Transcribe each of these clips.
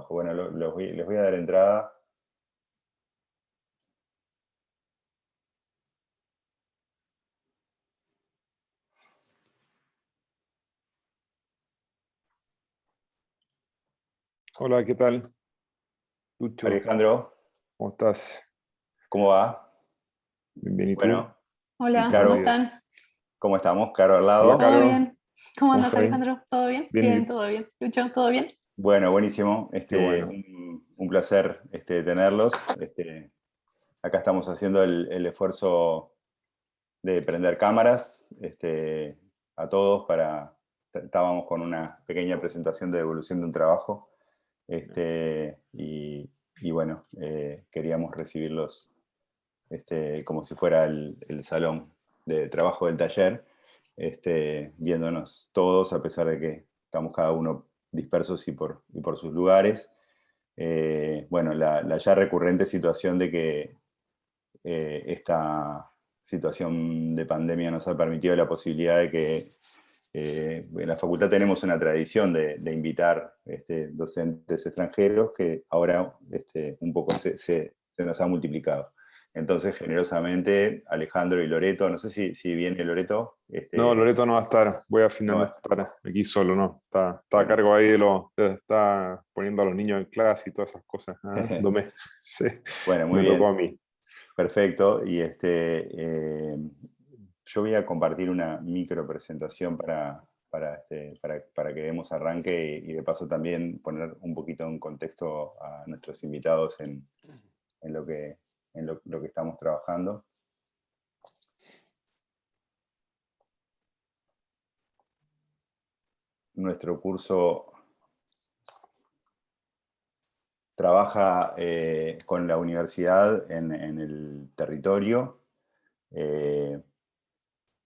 trabajo. Bueno, les voy a dar entrada. Hola, ¿qué tal? Lucho, Alejandro, ¿cómo estás? ¿cómo va? Bien, bien, ¿y tú? Bueno, y Hola, ¿cómo Caro, están? Novedades. ¿cómo estamos? Caro al Hola, lado. ¿Todo Caro, bien? ¿Cómo ¿cómo andas, estás ahí? Alejandro? ¿Todo bien? Bien, Bien, todo bien. Lucho, ¿todo bien? Bueno, buenísimo. qué bueno. Un placer tenerlos. Acá estamos haciendo el esfuerzo de prender cámaras a todos estábamos con una pequeña presentación de evolución de un trabajo y bueno, queríamos recibirlos como si fuera el salón de trabajo del taller, viéndonos todos a pesar de que estamos cada uno dispersos y por sus lugares. Bueno, la ya recurrente situación de que esta situación de pandemia nos ha permitido la posibilidad de que en la facultad tenemos una tradición de invitar docentes extranjeros que ahora un poco se nos ha multiplicado. Entonces, generosamente, Alejandro y Loreto, no sé si viene Loreto. No, Loreto no va a estar. Voy a No va a finalmente estar. estar aquí solo, ¿no? Está a Bueno, cargo ahí está poniendo a los niños en clase y todas esas cosas. ¿Ah? Sí, bueno, muy me tocó bien. a mí. Perfecto. Yo voy a compartir una micro presentación para que demos arranque y de paso también poner un poquito en contexto a nuestros invitados en lo que estamos trabajando. Nuestro curso trabaja con la universidad en el territorio.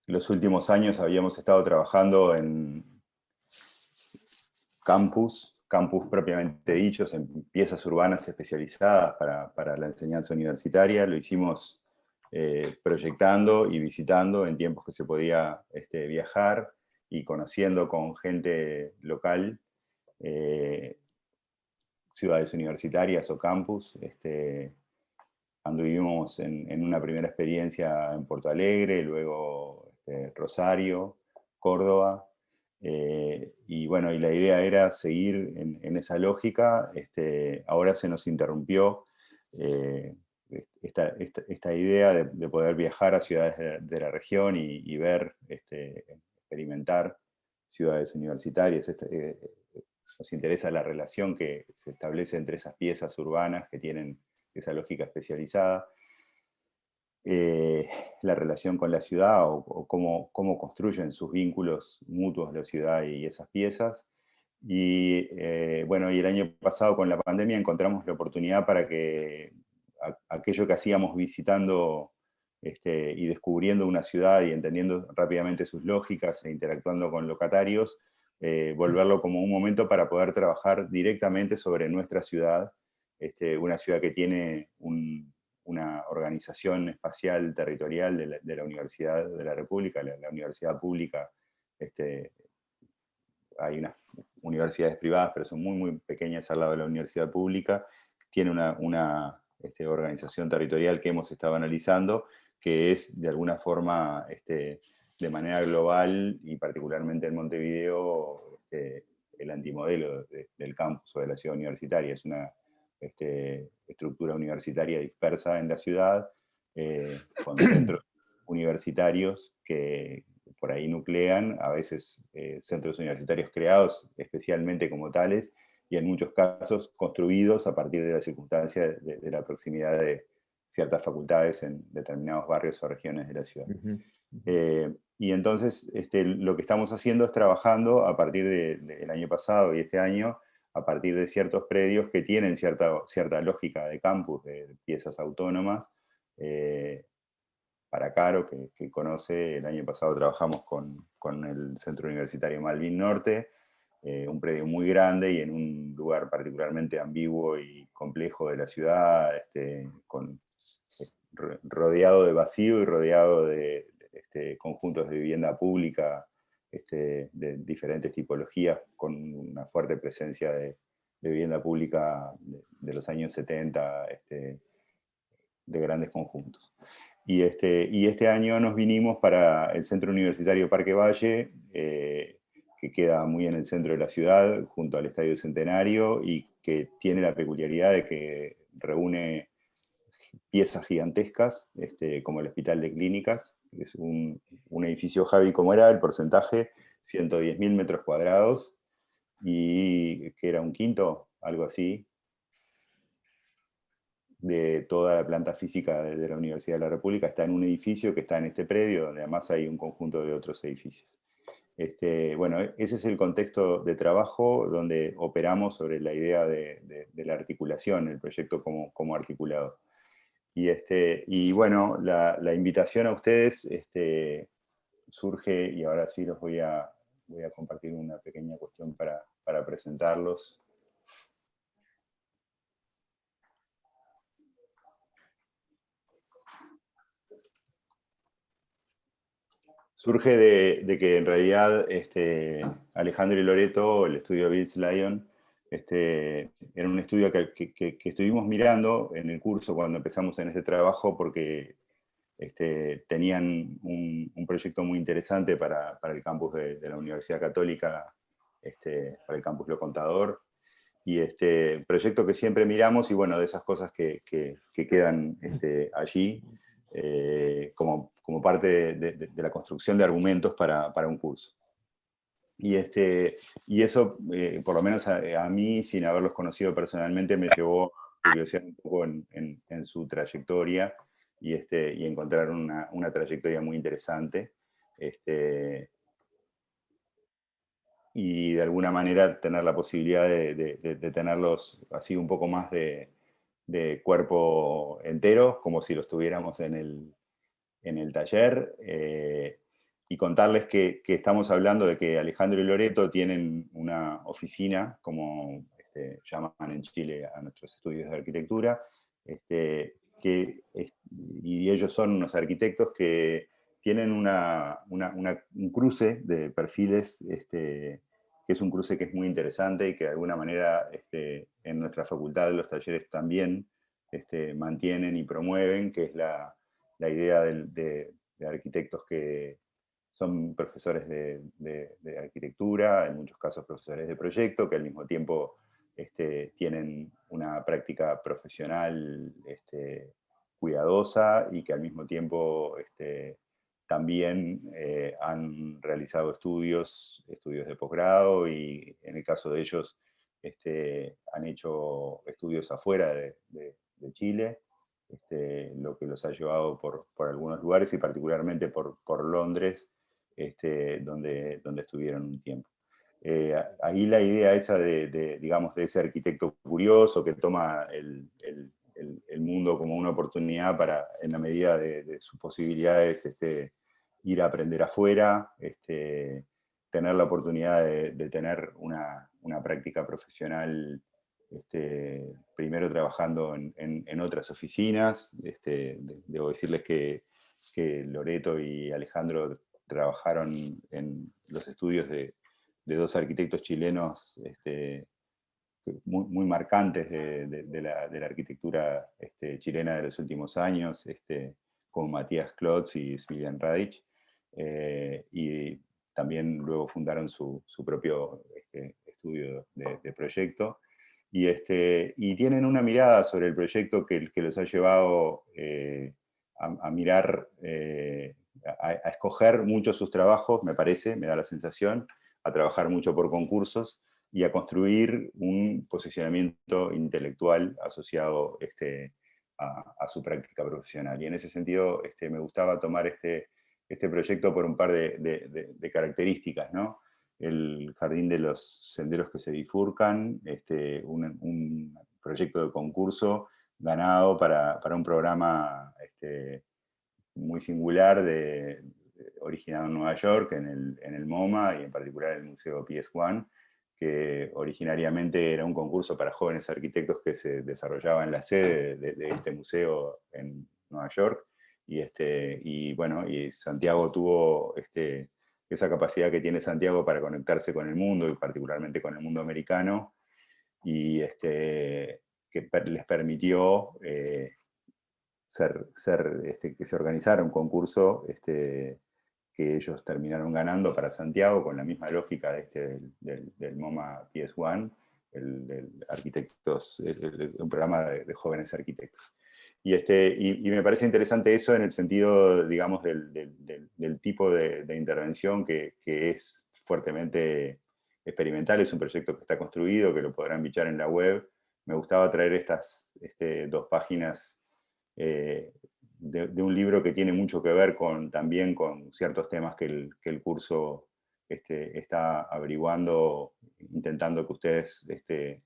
Los últimos años habíamos estado trabajando en campus propiamente dichos, en piezas urbanas especializadas para la enseñanza universitaria. Lo hicimos proyectando y visitando en tiempos que se podía viajar y conociendo con gente local ciudades universitarias o campus. Anduvimos en una primera experiencia en Porto Alegre, luego Rosario, Córdoba, y bueno, y la idea era seguir en esa lógica. Ahora se nos interrumpió eh, esta idea de poder viajar a ciudades de la región y ver, experimentar ciudades universitarias. Nos interesa la relación que se establece entre esas piezas urbanas que tienen esa lógica especializada, la relación con la ciudad o cómo construyen sus vínculos mutuos la ciudad y esas piezas. Y bueno, y el año pasado con la pandemia encontramos la oportunidad para que aquello que hacíamos visitando y descubriendo una ciudad y entendiendo rápidamente sus lógicas e interactuando con locatarios, volverlo como un momento para poder trabajar directamente sobre nuestra ciudad, una ciudad que tiene una organización espacial territorial de la Universidad de la República, la universidad pública. Hay unas universidades privadas, pero son muy pequeñas al lado de la universidad pública. Tiene una organización territorial que hemos estado analizando, que es de alguna forma, de manera global y particularmente en Montevideo, el antimodelo del campus o de la ciudad universitaria. Es una estructura universitaria dispersa en la ciudad, con centros universitarios que por ahí nuclean, a veces centros universitarios creados especialmente como tales, y en muchos casos construidos a partir de la circunstancia de la proximidad de ciertas facultades en determinados barrios o regiones de la ciudad. Ujú, ujú. Y entonces lo que estamos haciendo es trabajando a partir del año pasado y este año, a partir de ciertos predios que tienen cierta lógica de campus, de piezas autónomas. Para Caro, que conoce, el año pasado trabajamos con el Centro Universitario Malvin Norte, un predio muy grande y en un lugar particularmente ambiguo y complejo de la ciudad, rodeado de vacío y rodeado de conjuntos de vivienda pública de diferentes tipologías, con una fuerte presencia de vivienda pública de los años 70, de grandes conjuntos. Y este año nos vinimos para el Centro Universitario Parque Valle, que queda muy en el centro de la ciudad, junto al Estadio Centenario, y que tiene la peculiaridad de que reúne piezas gigantescas, como el Hospital de Clínicas, que es un edificio, Javi, ¿cómo era el porcentaje? 110.000 metros cuadrados, y que era un quinto, algo así, de toda la planta física de la Universidad de la República. Está en un edificio que está en este predio, donde además hay un conjunto de otros edificios. Bueno, ese es el contexto de trabajo donde operamos sobre la idea de la articulación, el proyecto como articulado. Y bueno, la invitación a ustedes surge, y ahora sí voy a compartir una pequeña cuestión para presentarlos. Surge de que en realidad Alejandro y Loreto, el estudio Bills Lion, era un estudio que estuvimos mirando en el curso cuando empezamos en este trabajo, porque tenían un proyecto muy interesante para el campus de la Universidad Católica, para el campus Lo Contador, y proyecto que siempre miramos, y bueno, de esas cosas que quedan allí, como parte de la construcción de argumentos para un curso. Y eso, por lo menos a mí, sin haberlos conocido personalmente, me llevó a curiosear un poco en su trayectoria, y encontrar una trayectoria muy interesante. Y de alguna manera tener la posibilidad de tenerlos así un poco más de cuerpo entero, como si los tuviéramos en el taller, y contarles que estamos hablando de que Alejandro y Loreto tienen una oficina, como llaman en Chile a nuestros estudios de arquitectura, y ellos son unos arquitectos que tienen un cruce de perfiles, que es un cruce que es muy interesante y que de alguna manera en nuestra facultad los talleres también mantienen y promueven, que es la idea de arquitectos que son profesores de arquitectura, en muchos casos profesores de proyecto, que al mismo tiempo tienen una práctica profesional cuidadosa, y que al mismo tiempo también han realizado estudios de posgrado, y en el caso de ellos han hecho estudios afuera de Chile, lo que los ha llevado por algunos lugares, y particularmente por Londres, donde estuvieron un tiempo. Ahí la idea esa digamos, de ese arquitecto curioso que toma el mundo como una oportunidad para, en la medida de sus posibilidades, ir a aprender afuera, tener la oportunidad de tener una práctica profesional, primero trabajando en otras oficinas. Debo decirles que Loreto y Alejandro trabajaron en los estudios de dos arquitectos chilenos muy marcantes de la arquitectura chilena de los últimos años, como Matías Klotz y Smiljan Radic, y también luego fundaron su propio estudio de proyecto, y tienen una mirada sobre el proyecto que los ha llevado a mirar, a escoger mucho sus trabajos, me parece, me da la sensación, a trabajar mucho por concursos, y a construir un posicionamiento intelectual asociado a su práctica profesional. Y en ese sentido me gustaba tomar este proyecto por un par de características, ¿no? El Jardín de los Senderos que se Bifurcan, un proyecto de concurso ganado para un programa muy singular, originado en Nueva York, en el MoMA, y en particular en el Museo PS1, que originariamente era un concurso para jóvenes arquitectos que se desarrollaba en la sede de este museo en Nueva York. Y bueno, y Santiago tuvo esa capacidad que tiene Santiago para conectarse con el mundo, y particularmente con el mundo americano, y les permitió que se organizara un concurso que ellos terminaron ganando para Santiago, con la misma lógica del MoMA PS1, el arquitectos, un programa de jóvenes arquitectos. Y me parece interesante eso en el sentido, digamos, del tipo de intervención que es fuertemente experimental. Es un proyecto que está construido, que lo podrán bichar en la web. Me gustaba traer estas 2 páginas de un libro que tiene mucho que ver también con ciertos temas que el curso está averiguando, intentando que ustedes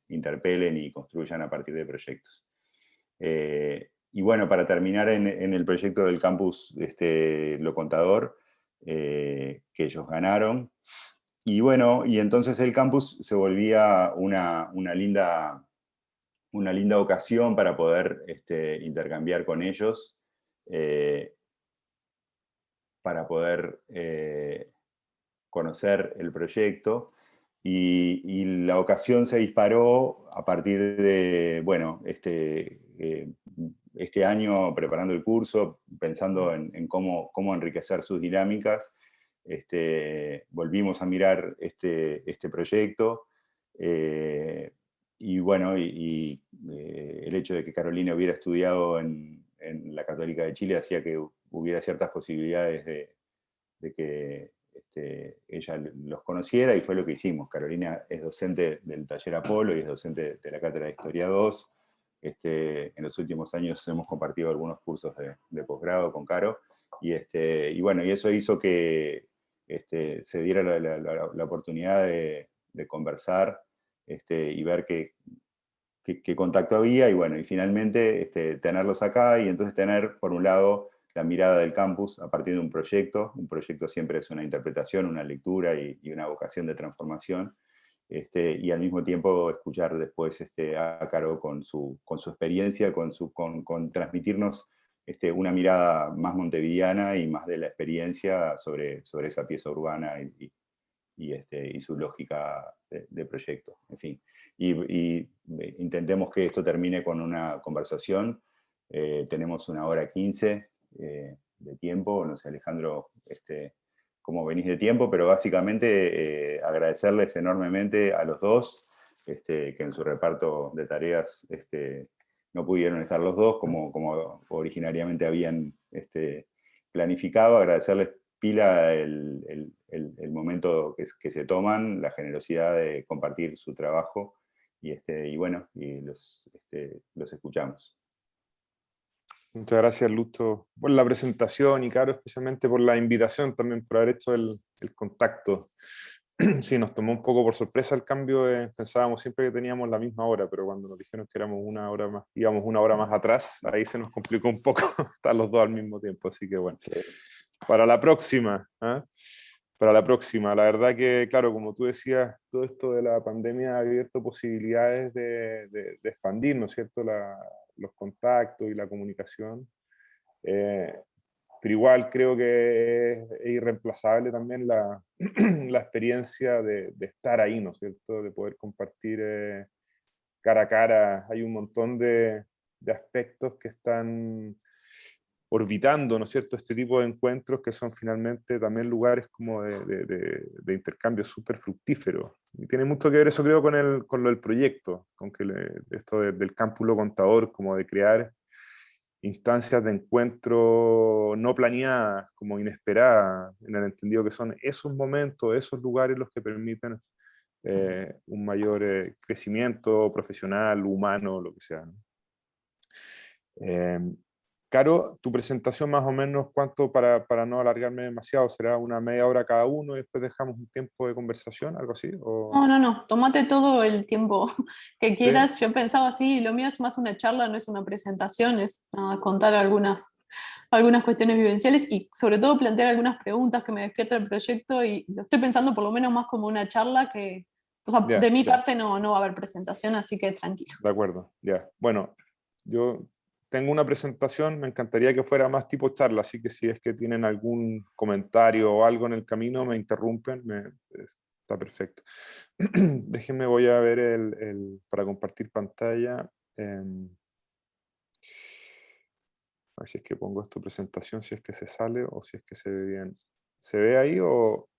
interpelen y construyan a partir de proyectos. Y bueno, para terminar en el proyecto del campus Lo Contador, que ellos ganaron. Y bueno, y entonces el campus se volvía una linda ocasión para poder intercambiar con ellos, para poder conocer el proyecto. Y la ocasión se disparó a partir de, bueno, este año preparando el curso, pensando en cómo enriquecer sus dinámicas. Volvimos a mirar este proyecto. Y bueno, el hecho de que Carolina hubiera estudiado en la Católica de Chile hacía que hubiera ciertas posibilidades de que ella los conociera, y fue lo que hicimos. Carolina es docente del taller Apolo y es docente de la Cátedra de Historia 2. En los últimos años hemos compartido algunos cursos de posgrado con Caro, y bueno, y eso hizo que se diera la oportunidad de conversar y ver qué contacto había, y bueno, y finalmente tenerlos acá, y entonces tener, por un lado, la mirada del campus a partir de un proyecto. Un proyecto siempre es una interpretación, una lectura y una vocación de transformación, y al mismo tiempo escuchar después a Caro con su experiencia, con transmitirnos una mirada más montevideana y más de la experiencia sobre esa pieza urbana y su lógica de proyecto. En fin, y intentemos que esto termine con una conversación. Tenemos 1:15 de tiempo. No sé, Alejandro, cómo venís de tiempo, pero básicamente agradecerles enormemente a los dos, que en su reparto de tareas no pudieron estar los dos como originariamente habían planificado. Agradecerles pila el momento que se toman, la generosidad de compartir su trabajo, y bueno, y los escuchamos. Muchas gracias, Lucho, por la presentación, y Caro, especialmente por la invitación, también por haber hecho el contacto. Sí, nos tomó un poco por sorpresa el cambio. Pensábamos siempre que teníamos la misma hora, pero cuando nos dijeron que éramos íbamos 1 hora más atrás, ahí se nos complicó un poco estar los dos al mismo tiempo. Así que bueno, sí. Para la próxima, ¿eh? Para la próxima. La verdad que, claro, como tú decías, todo esto de la pandemia ha abierto posibilidades de expandir, ¿no es cierto?, los contactos y la comunicación. Pero igual creo que es irreemplazable también la experiencia de estar ahí, ¿no es cierto?, de poder compartir cara a cara. Hay un montón de aspectos que están orbitando, ¿no es cierto?, este tipo de encuentros, que son finalmente también lugares como de intercambio súper fructífero. Y tiene mucho que ver eso, creo, con lo del proyecto, con que esto del campus Lo Contador, como de crear instancias de encuentro no planeadas, como inesperadas, en el entendido que son esos momentos, esos lugares los que permiten un mayor crecimiento profesional, humano, lo que sea, ¿no? Caro, tu presentación más o menos, ¿cuánto, para no alargarme demasiado, será una media hora cada uno y después dejamos un tiempo de conversación, algo así? ¿O? No, tómate todo el tiempo que quieras. ¿Sí? Yo pensaba así, lo mío es más una charla, no es una presentación, es contar algunas cuestiones vivenciales y sobre todo plantear algunas preguntas que me despierta el proyecto, y lo estoy pensando por lo menos más como una charla que, o sea, de mi parte no va a haber presentación, así que tranquilo. De acuerdo, ya. Bueno, yo tengo una presentación, me encantaría que fuera más tipo charla, así que si es que tienen algún comentario o algo en el camino, me interrumpen, está perfecto. Déjenme, voy a ver para compartir pantalla. A ver si es que pongo esto presentación, si es que se sale o si es que se ve bien. ¿Se ve ahí o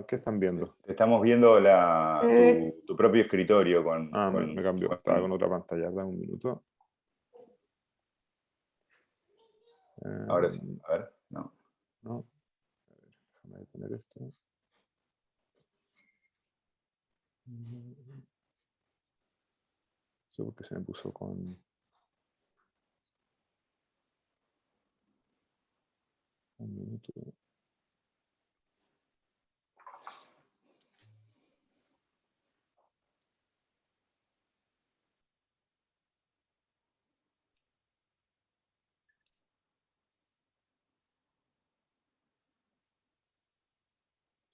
qué están viendo? Estamos viendo tu propio escritorio con... Me cambió, estaba con otra pantalla, da un minuto. Ahora sí, a ver, no. No. A ver, déjame detener esto. No sé por qué se me puso con... Un minuto.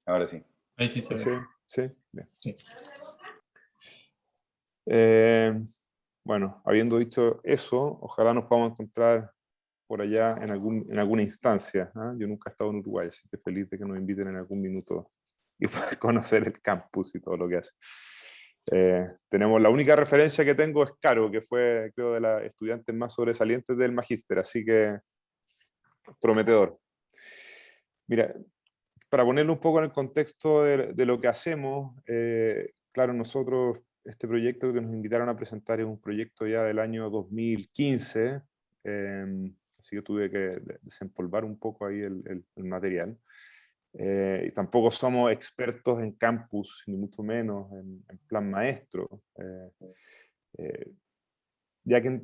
Ahora sí. Ahí sí se ve. Sí, bien. Sí. Bueno, habiendo dicho eso, ojalá nos podamos encontrar por allá en alguna instancia. ¿Ah? Yo nunca he estado en Uruguay, así que feliz de que nos inviten en algún minuto y poder conocer el campus y todo lo que hace. Tenemos la única referencia que tengo es Caro, que fue, creo, de las estudiantes más sobresalientes del magíster, así que prometedor. Mira, para ponerlo un poco en el contexto de lo que hacemos, claro, nosotros, este proyecto que nos invitaron a presentar es un proyecto ya del año 2015, así que tuve que desempolvar un poco ahí el material. Y tampoco somos expertos en campus, ni mucho menos en plan maestro, ya que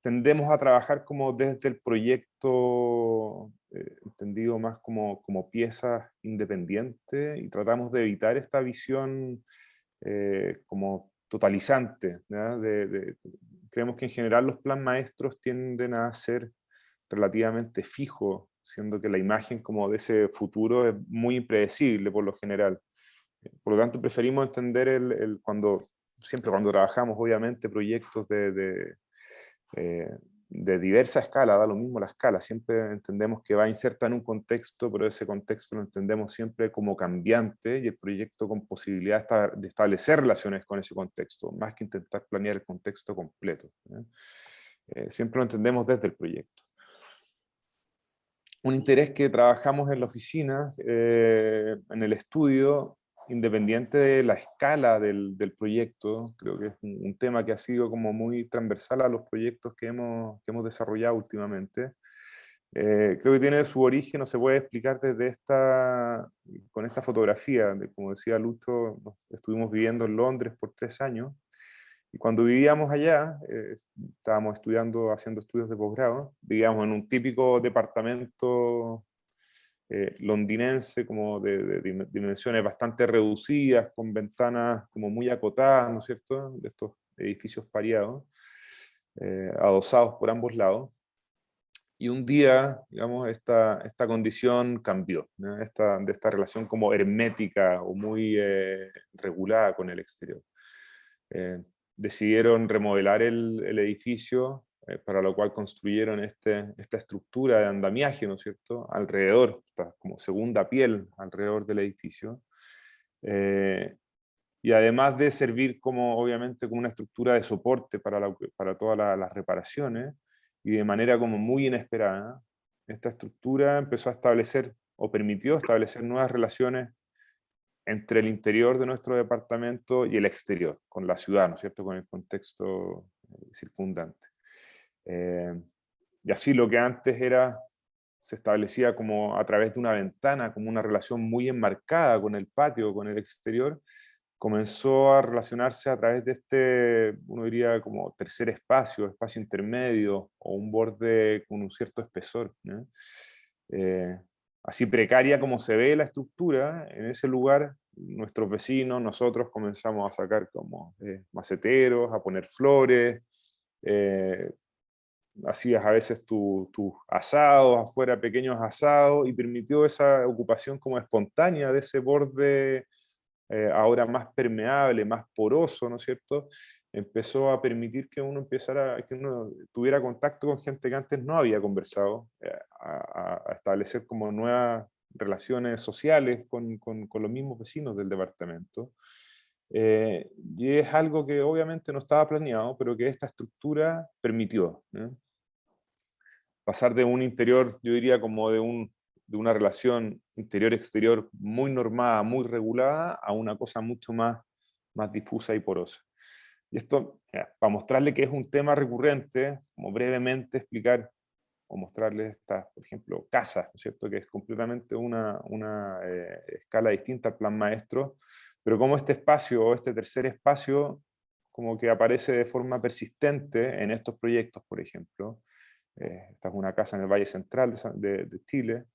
tendemos a trabajar como desde el proyecto, entendido más como piezas independientes, y tratamos de evitar esta visión como totalizante, ¿ya? Creemos que en general los plan maestros tienden a ser relativamente fijos, siendo que la imagen como de ese futuro es muy impredecible por lo general. Por lo tanto, preferimos entender siempre cuando trabajamos, obviamente, proyectos de diversa escala, da lo mismo la escala, siempre entendemos que va inserta en un contexto, pero ese contexto lo entendemos siempre como cambiante, y el proyecto con posibilidad de establecer relaciones con ese contexto, más que intentar planear el contexto completo. Siempre lo entendemos desde el proyecto. Un interés que trabajamos en la oficina, en el estudio, independiente de la escala del proyecto, creo que es un tema que ha sido como muy transversal a los proyectos que hemos desarrollado últimamente. Creo que tiene su origen, o se puede explicar con esta fotografía. Como decía Lucho, estuvimos viviendo en Londres por 3 años, y cuando vivíamos allá, estábamos haciendo estudios de posgrado, vivíamos en un típico departamento londinense, como de dimensiones bastante reducidas, con ventanas como muy acotadas, ¿no es cierto?, de estos edificios pareados, adosados por ambos lados. Y un día, digamos, esta condición cambió, ¿no? De esta relación como hermética o muy regulada con el exterior. Decidieron remodelar el edificio, para lo cual construyeron esta estructura de andamiaje, ¿no es cierto?, alrededor, como segunda piel alrededor del edificio. Y además de servir obviamente como una estructura de soporte para todas las reparaciones, y de manera como muy inesperada, esta estructura empezó a establecer, o permitió establecer, nuevas relaciones entre el interior de nuestro departamento y el exterior, con la ciudad, ¿no es cierto?, con el contexto circundante. Y así lo que antes se establecía como a través de una ventana, como una relación muy enmarcada con el patio, con el exterior, comenzó a relacionarse a través de uno diría como tercer espacio intermedio, o un borde con un cierto espesor, ¿no? Así precaria como se ve la estructura, en ese lugar nuestros vecinos, nosotros comenzamos a sacar como maceteros, a poner flores, hacías a veces tus asados afuera, pequeños asados, y permitió esa ocupación como espontánea de ese borde, ahora más permeable, más poroso, ¿no es cierto? Empezó a permitir que uno tuviera contacto con gente que antes no había conversado, a establecer como nuevas relaciones sociales con los mismos vecinos del departamento. Y es algo que obviamente no estaba planeado, pero que esta estructura permitió, ¿eh? Pasar de un interior, yo diría como de una relación interior-exterior muy normada, muy regulada, a una cosa mucho más difusa y porosa. Y esto, para mostrarle que es un tema recurrente, como brevemente explicar o mostrarles estas, por ejemplo, casas, ¿no es cierto?, que es completamente una escala distinta al plan maestro, pero como este espacio o este tercer espacio como que aparece de forma persistente en estos proyectos, por ejemplo. Esta es una casa en el Valle Central de Chile,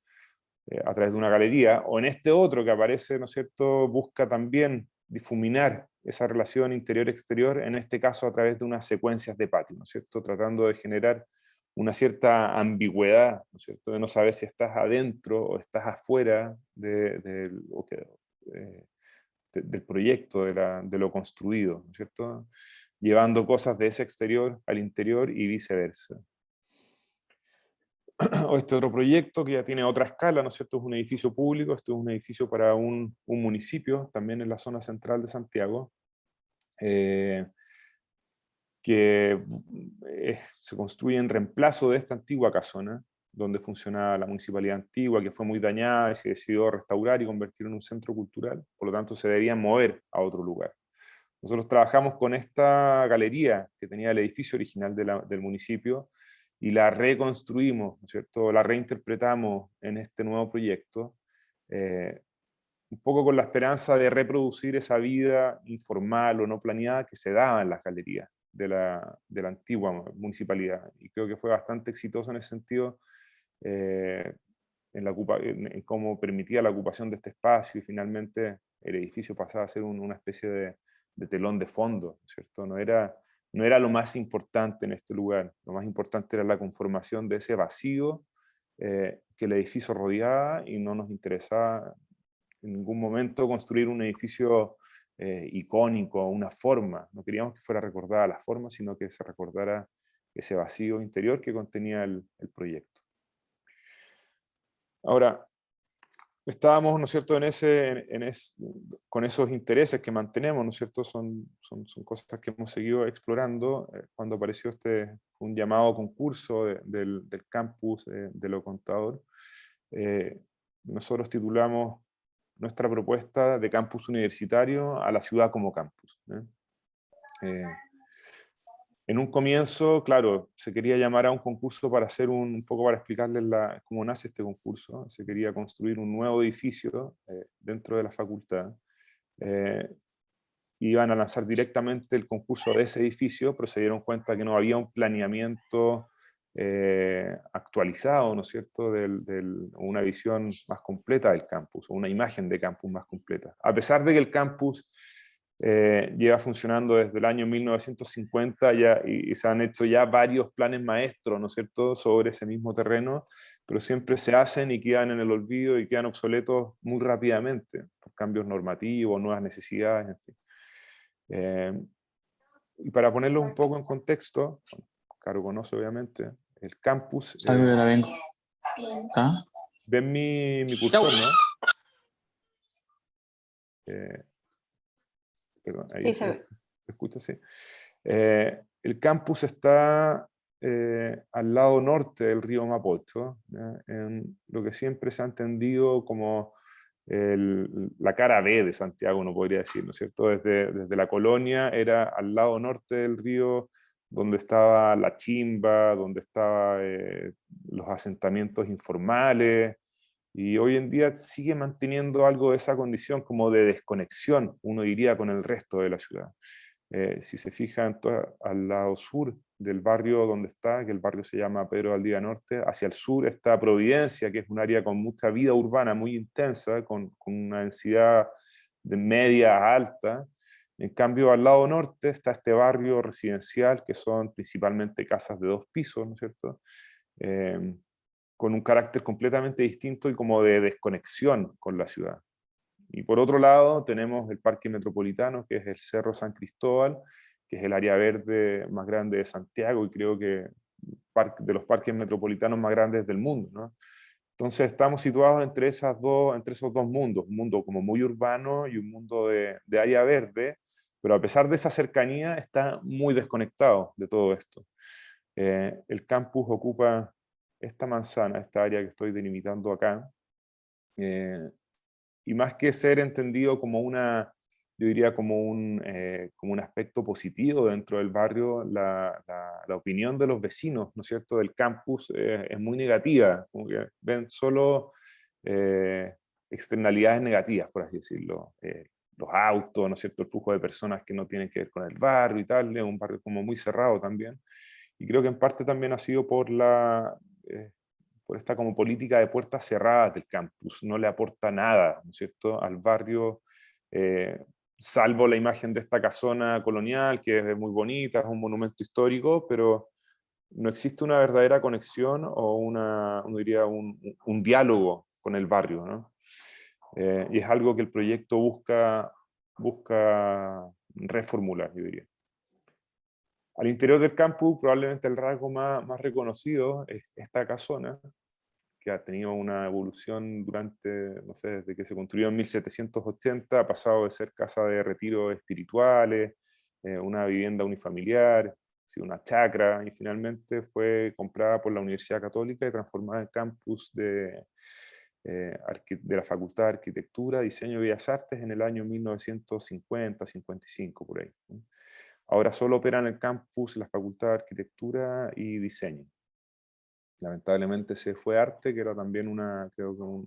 a través de una galería, o en este otro que aparece, ¿no es cierto?, busca también difuminar esa relación interior-exterior, en este caso a través de unas secuencias de patio, ¿no es cierto?, tratando de generar una cierta ambigüedad, ¿no es cierto?, de no saber si estás adentro o estás afuera del proyecto, de lo construido, ¿no es cierto?, llevando cosas de ese exterior al interior y viceversa. O este otro proyecto que ya tiene otra escala, ¿no es cierto?, es un edificio público, esto es un edificio para un municipio, también en la zona central de Santiago, que se construye en reemplazo de esta antigua casona, donde funcionaba la municipalidad antigua, que fue muy dañada y se decidió restaurar y convertir en un centro cultural, por lo tanto se debían mover a otro lugar. Nosotros trabajamos con esta galería que tenía el edificio original del municipio y la reconstruimos, ¿no es cierto?, la reinterpretamos en este nuevo proyecto, un poco con la esperanza de reproducir esa vida informal o no planeada que se daba en las galerías de la antigua municipalidad. Y creo que fue bastante exitoso en ese sentido, en cómo permitía la ocupación de este espacio, y finalmente el edificio pasaba a ser una especie de telón de fondo, ¿cierto? No era lo más importante en este lugar, lo más importante era la conformación de ese vacío que el edificio rodeaba, y no nos interesaba en ningún momento construir un edificio icónico, una forma. No queríamos que fuera recordada la forma, sino que se recordara ese vacío interior que contenía el proyecto. Ahora, estábamos, ¿no es cierto?, con esos intereses que mantenemos, ¿no es cierto?, son cosas que hemos seguido explorando. Cuando apareció un llamado concurso del campus de Lo Contador, nosotros titulamos nuestra propuesta de campus universitario a la ciudad como campus. En un comienzo, claro, se quería llamar a un concurso para hacer un poco para explicarles cómo nace este concurso. Se quería construir un nuevo edificio dentro de la facultad. Iban a lanzar directamente el concurso de ese edificio, pero se dieron cuenta que no había un planeamiento actualizado, ¿no es cierto?, una visión más completa del campus, o una imagen de campus más completa. A pesar de que el campus lleva funcionando desde el año 1950 ya, y se han hecho ya varios planes maestros, ¿no es cierto?, sobre ese mismo terreno, pero siempre se hacen y quedan en el olvido y quedan obsoletos muy rápidamente, por cambios normativos, nuevas necesidades, en fin. Y para ponerlos un poco en contexto, Caro conoce obviamente, el campus... Salve, ahora vengo. ¿Ah? ¿Ven mi cursor, no? Perdón, ahí Sí, se ve. escucha, sí. El campus está al lado norte del río Mapocho, en lo que siempre se ha entendido como la cara B de Santiago, uno podría decir, ¿no es cierto? Desde la colonia era al lado norte del río, donde estaba la chimba, donde estaban los asentamientos informales, y hoy en día sigue manteniendo algo de esa condición como de desconexión, uno diría, con el resto de la ciudad. Si se fijan, al lado sur del barrio donde está, que el barrio se llama Pedro Valdivia Norte, hacia el sur está Providencia, que es un área con mucha vida urbana muy intensa, con una densidad de media a alta. En cambio, al lado norte está este barrio residencial, que son principalmente casas de 2 pisos, ¿no es cierto?, con un carácter completamente distinto y como de desconexión con la ciudad. Y por otro lado tenemos el Parque Metropolitano, que es el Cerro San Cristóbal, que es el área verde más grande de Santiago, y creo que de los parques metropolitanos más grandes del mundo, ¿no? Entonces estamos situados entre esos dos mundos, un mundo como muy urbano y un mundo de área verde, pero a pesar de esa cercanía está muy desconectado de todo esto. El campus ocupa esta manzana, esta área que estoy delimitando acá, y más que ser entendido como yo diría como un aspecto positivo dentro del barrio, la opinión de los vecinos, ¿no es cierto?, del campus es muy negativa, como que ven solo externalidades negativas, por así decirlo. Los autos, ¿no es cierto?, el flujo de personas que no tienen que ver con el barrio y tal, es un barrio como muy cerrado también. Y creo que en parte también ha sido por esta como política de puertas cerradas del campus. No le aporta nada, ¿no es cierto?, al barrio, salvo la imagen de esta casona colonial, que es muy bonita, es un monumento histórico, pero no existe una verdadera conexión o uno diría un diálogo con el barrio, ¿no? Y es algo que el proyecto busca reformular, yo diría. Al interior del campus, probablemente el rasgo más reconocido es esta casona, que ha tenido una evolución durante, no sé, desde que se construyó en 1780, ha pasado de ser casa de retiro espirituales, una vivienda unifamiliar, una chacra, y finalmente fue comprada por la Universidad Católica y transformada en campus de la Facultad de Arquitectura, Diseño y Bellas Artes en el año 1950-55, por ahí. Ahora solo opera en el campus la Facultad de Arquitectura y Diseño. Lamentablemente se fue Arte, que era también creo que como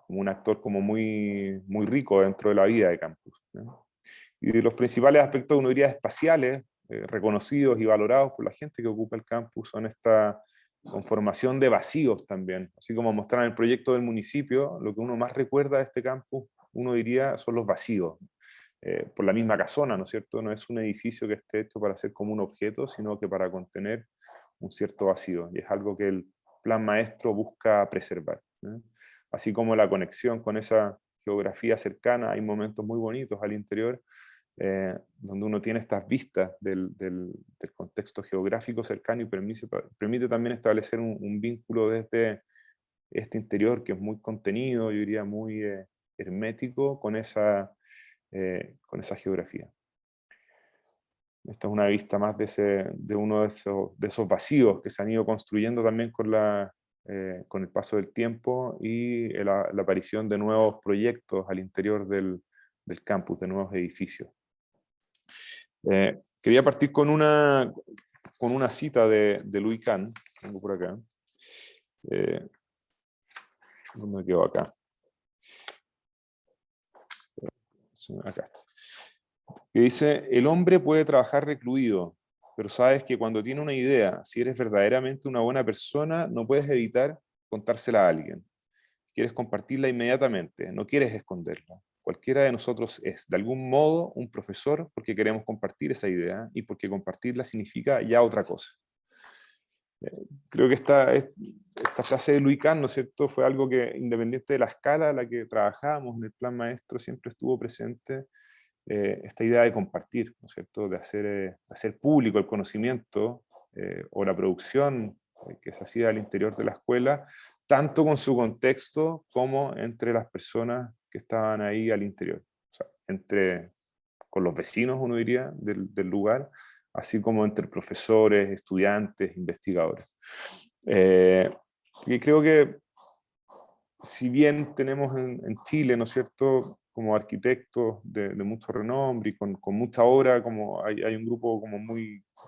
un actor como muy rico dentro de la vida de campus, ¿no? Y de los principales aspectos, uno diría, espaciales, reconocidos y valorados por la gente que ocupa el campus, son esta conformación de vacíos también. Así como mostrar en el proyecto del municipio, lo que uno más recuerda de este campus, uno diría, son los vacíos. Por la misma casona, ¿no es cierto? No es un edificio que esté hecho para ser como un objeto, sino que para contener un cierto vacío, y es algo que el plan maestro busca preservar, ¿no? Así como la conexión con esa geografía cercana, hay momentos muy bonitos al interior, donde uno tiene estas vistas del contexto geográfico cercano y permite también establecer un vínculo desde este interior que es muy contenido, yo diría muy hermético, con esa geografía. Esta es una vista más de uno de esos vacíos que se han ido construyendo también con el paso del tiempo y la aparición de nuevos proyectos al interior del campus, de nuevos edificios. Quería partir con una cita de Louis Kahn, tengo por acá. ¿Dónde quedó acá? Acá está. Que dice: el hombre puede trabajar recluido, pero sabes que cuando tiene una idea, si eres verdaderamente una buena persona, no puedes evitar contársela a alguien. Quieres compartirla inmediatamente, no quieres esconderla. Cualquiera de nosotros es, de algún modo, un profesor porque queremos compartir esa idea y porque compartirla significa ya otra cosa. Creo que esta frase de Louis Kahn, ¿no es cierto?, fue algo que, independiente de la escala a la que trabajábamos en el plan maestro, siempre estuvo presente. Esta idea de compartir, ¿no es cierto?, de hacer público el conocimiento o la producción que se hacía al interior de la escuela, tanto con su contexto como entre las personas que estaban ahí al interior. O sea, con los vecinos, uno diría, del lugar, así como entre profesores, estudiantes, investigadores. Y creo que si bien tenemos en Chile, ¿no es cierto?, como arquitectos de mucho renombre y con mucha obra, como hay un grupo como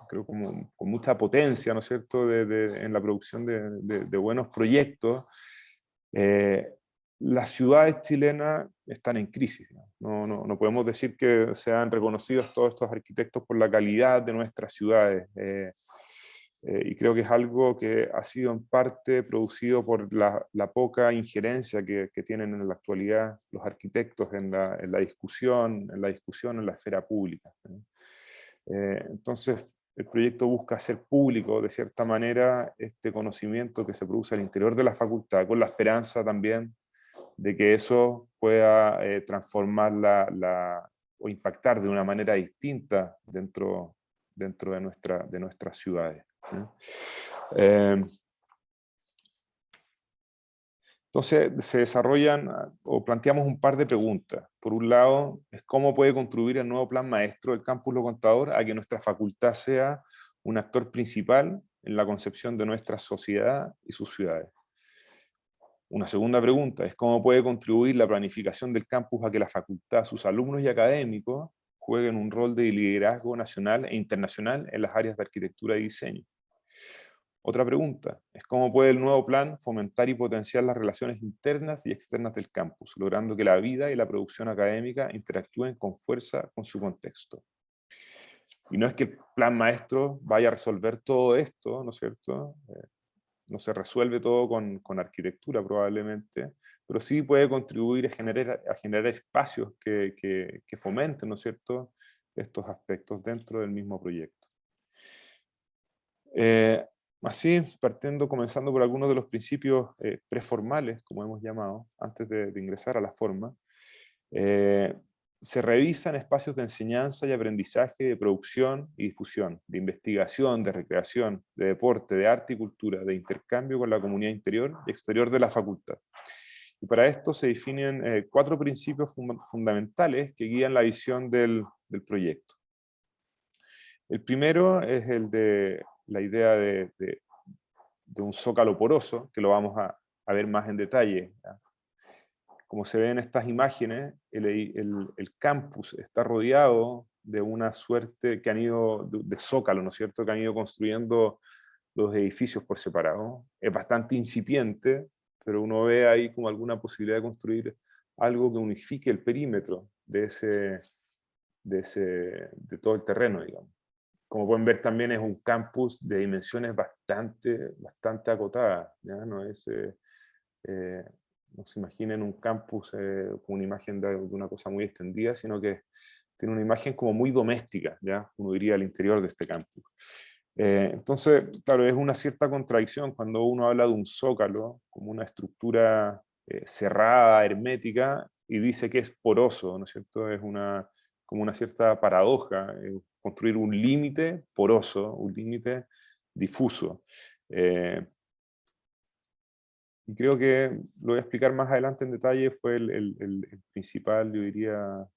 creo como con mucha potencia, ¿no es cierto?, en la producción de buenos proyectos, las ciudades chilenas están en crisis, ¿no? No podemos decir que sean reconocidos todos estos arquitectos por la calidad de nuestras ciudades. Y creo que es algo que ha sido en parte producido por la poca injerencia que tienen en la actualidad los arquitectos en la discusión en la esfera pública, ¿no? Entonces, el proyecto busca hacer público, de cierta manera, este conocimiento que se produce al interior de la facultad, con la esperanza también de que eso pueda transformar o impactar de una manera distinta dentro de nuestras ciudades, ¿no? Entonces se desarrollan o planteamos un par de preguntas. Por un lado, es cómo puede contribuir el nuevo plan maestro del Campus Lo Contador a que nuestra facultad sea un actor principal en la concepción de nuestra sociedad y sus ciudades. Una segunda pregunta es cómo puede contribuir la planificación del campus a que la facultad, sus alumnos y académicos jueguen un rol de liderazgo nacional e internacional en las áreas de arquitectura y diseño. Otra pregunta es cómo puede el nuevo plan fomentar y potenciar las relaciones internas y externas del campus, logrando que la vida y la producción académica interactúen con fuerza con su contexto. Y no es que el plan maestro vaya a resolver todo esto, ¿no es cierto? No se resuelve todo con arquitectura probablemente, pero sí puede contribuir a generar espacios que fomenten, ¿no es cierto?, estos aspectos dentro del mismo proyecto. Así, comenzando por algunos de los principios preformales, como hemos llamado, antes de ingresar a la forma, se revisan espacios de enseñanza y aprendizaje, de producción y difusión, de investigación, de recreación, de deporte, de arte y cultura, de intercambio con la comunidad interior y exterior de la facultad. Y para esto se definen 4 principios fundamentales que guían la visión del proyecto. El primero es el de la idea de un zócalo poroso, que lo vamos a ver más en detalle, ¿ya? Como se ve en estas imágenes, el campus está rodeado de una suerte que han ido de zócalo, ¿no es cierto?, que han ido construyendo los edificios por separado. Es bastante incipiente, pero uno ve ahí como alguna posibilidad de construir algo que unifique el perímetro de todo el terreno, digamos. Como pueden ver también es un campus de dimensiones bastante acotadas, ¿ya? No se imaginen un campus con una imagen de una cosa muy extendida, sino que tiene una imagen como muy doméstica, ¿ya? Uno diría al interior de este campus. Entonces, claro, es una cierta contradicción cuando uno habla de un zócalo como una estructura cerrada, hermética, y dice que es poroso, ¿no es cierto? Es como una cierta paradoja, construir un límite poroso, un límite difuso. Y creo que lo voy a explicar más adelante en detalle, fue el principal, yo diría,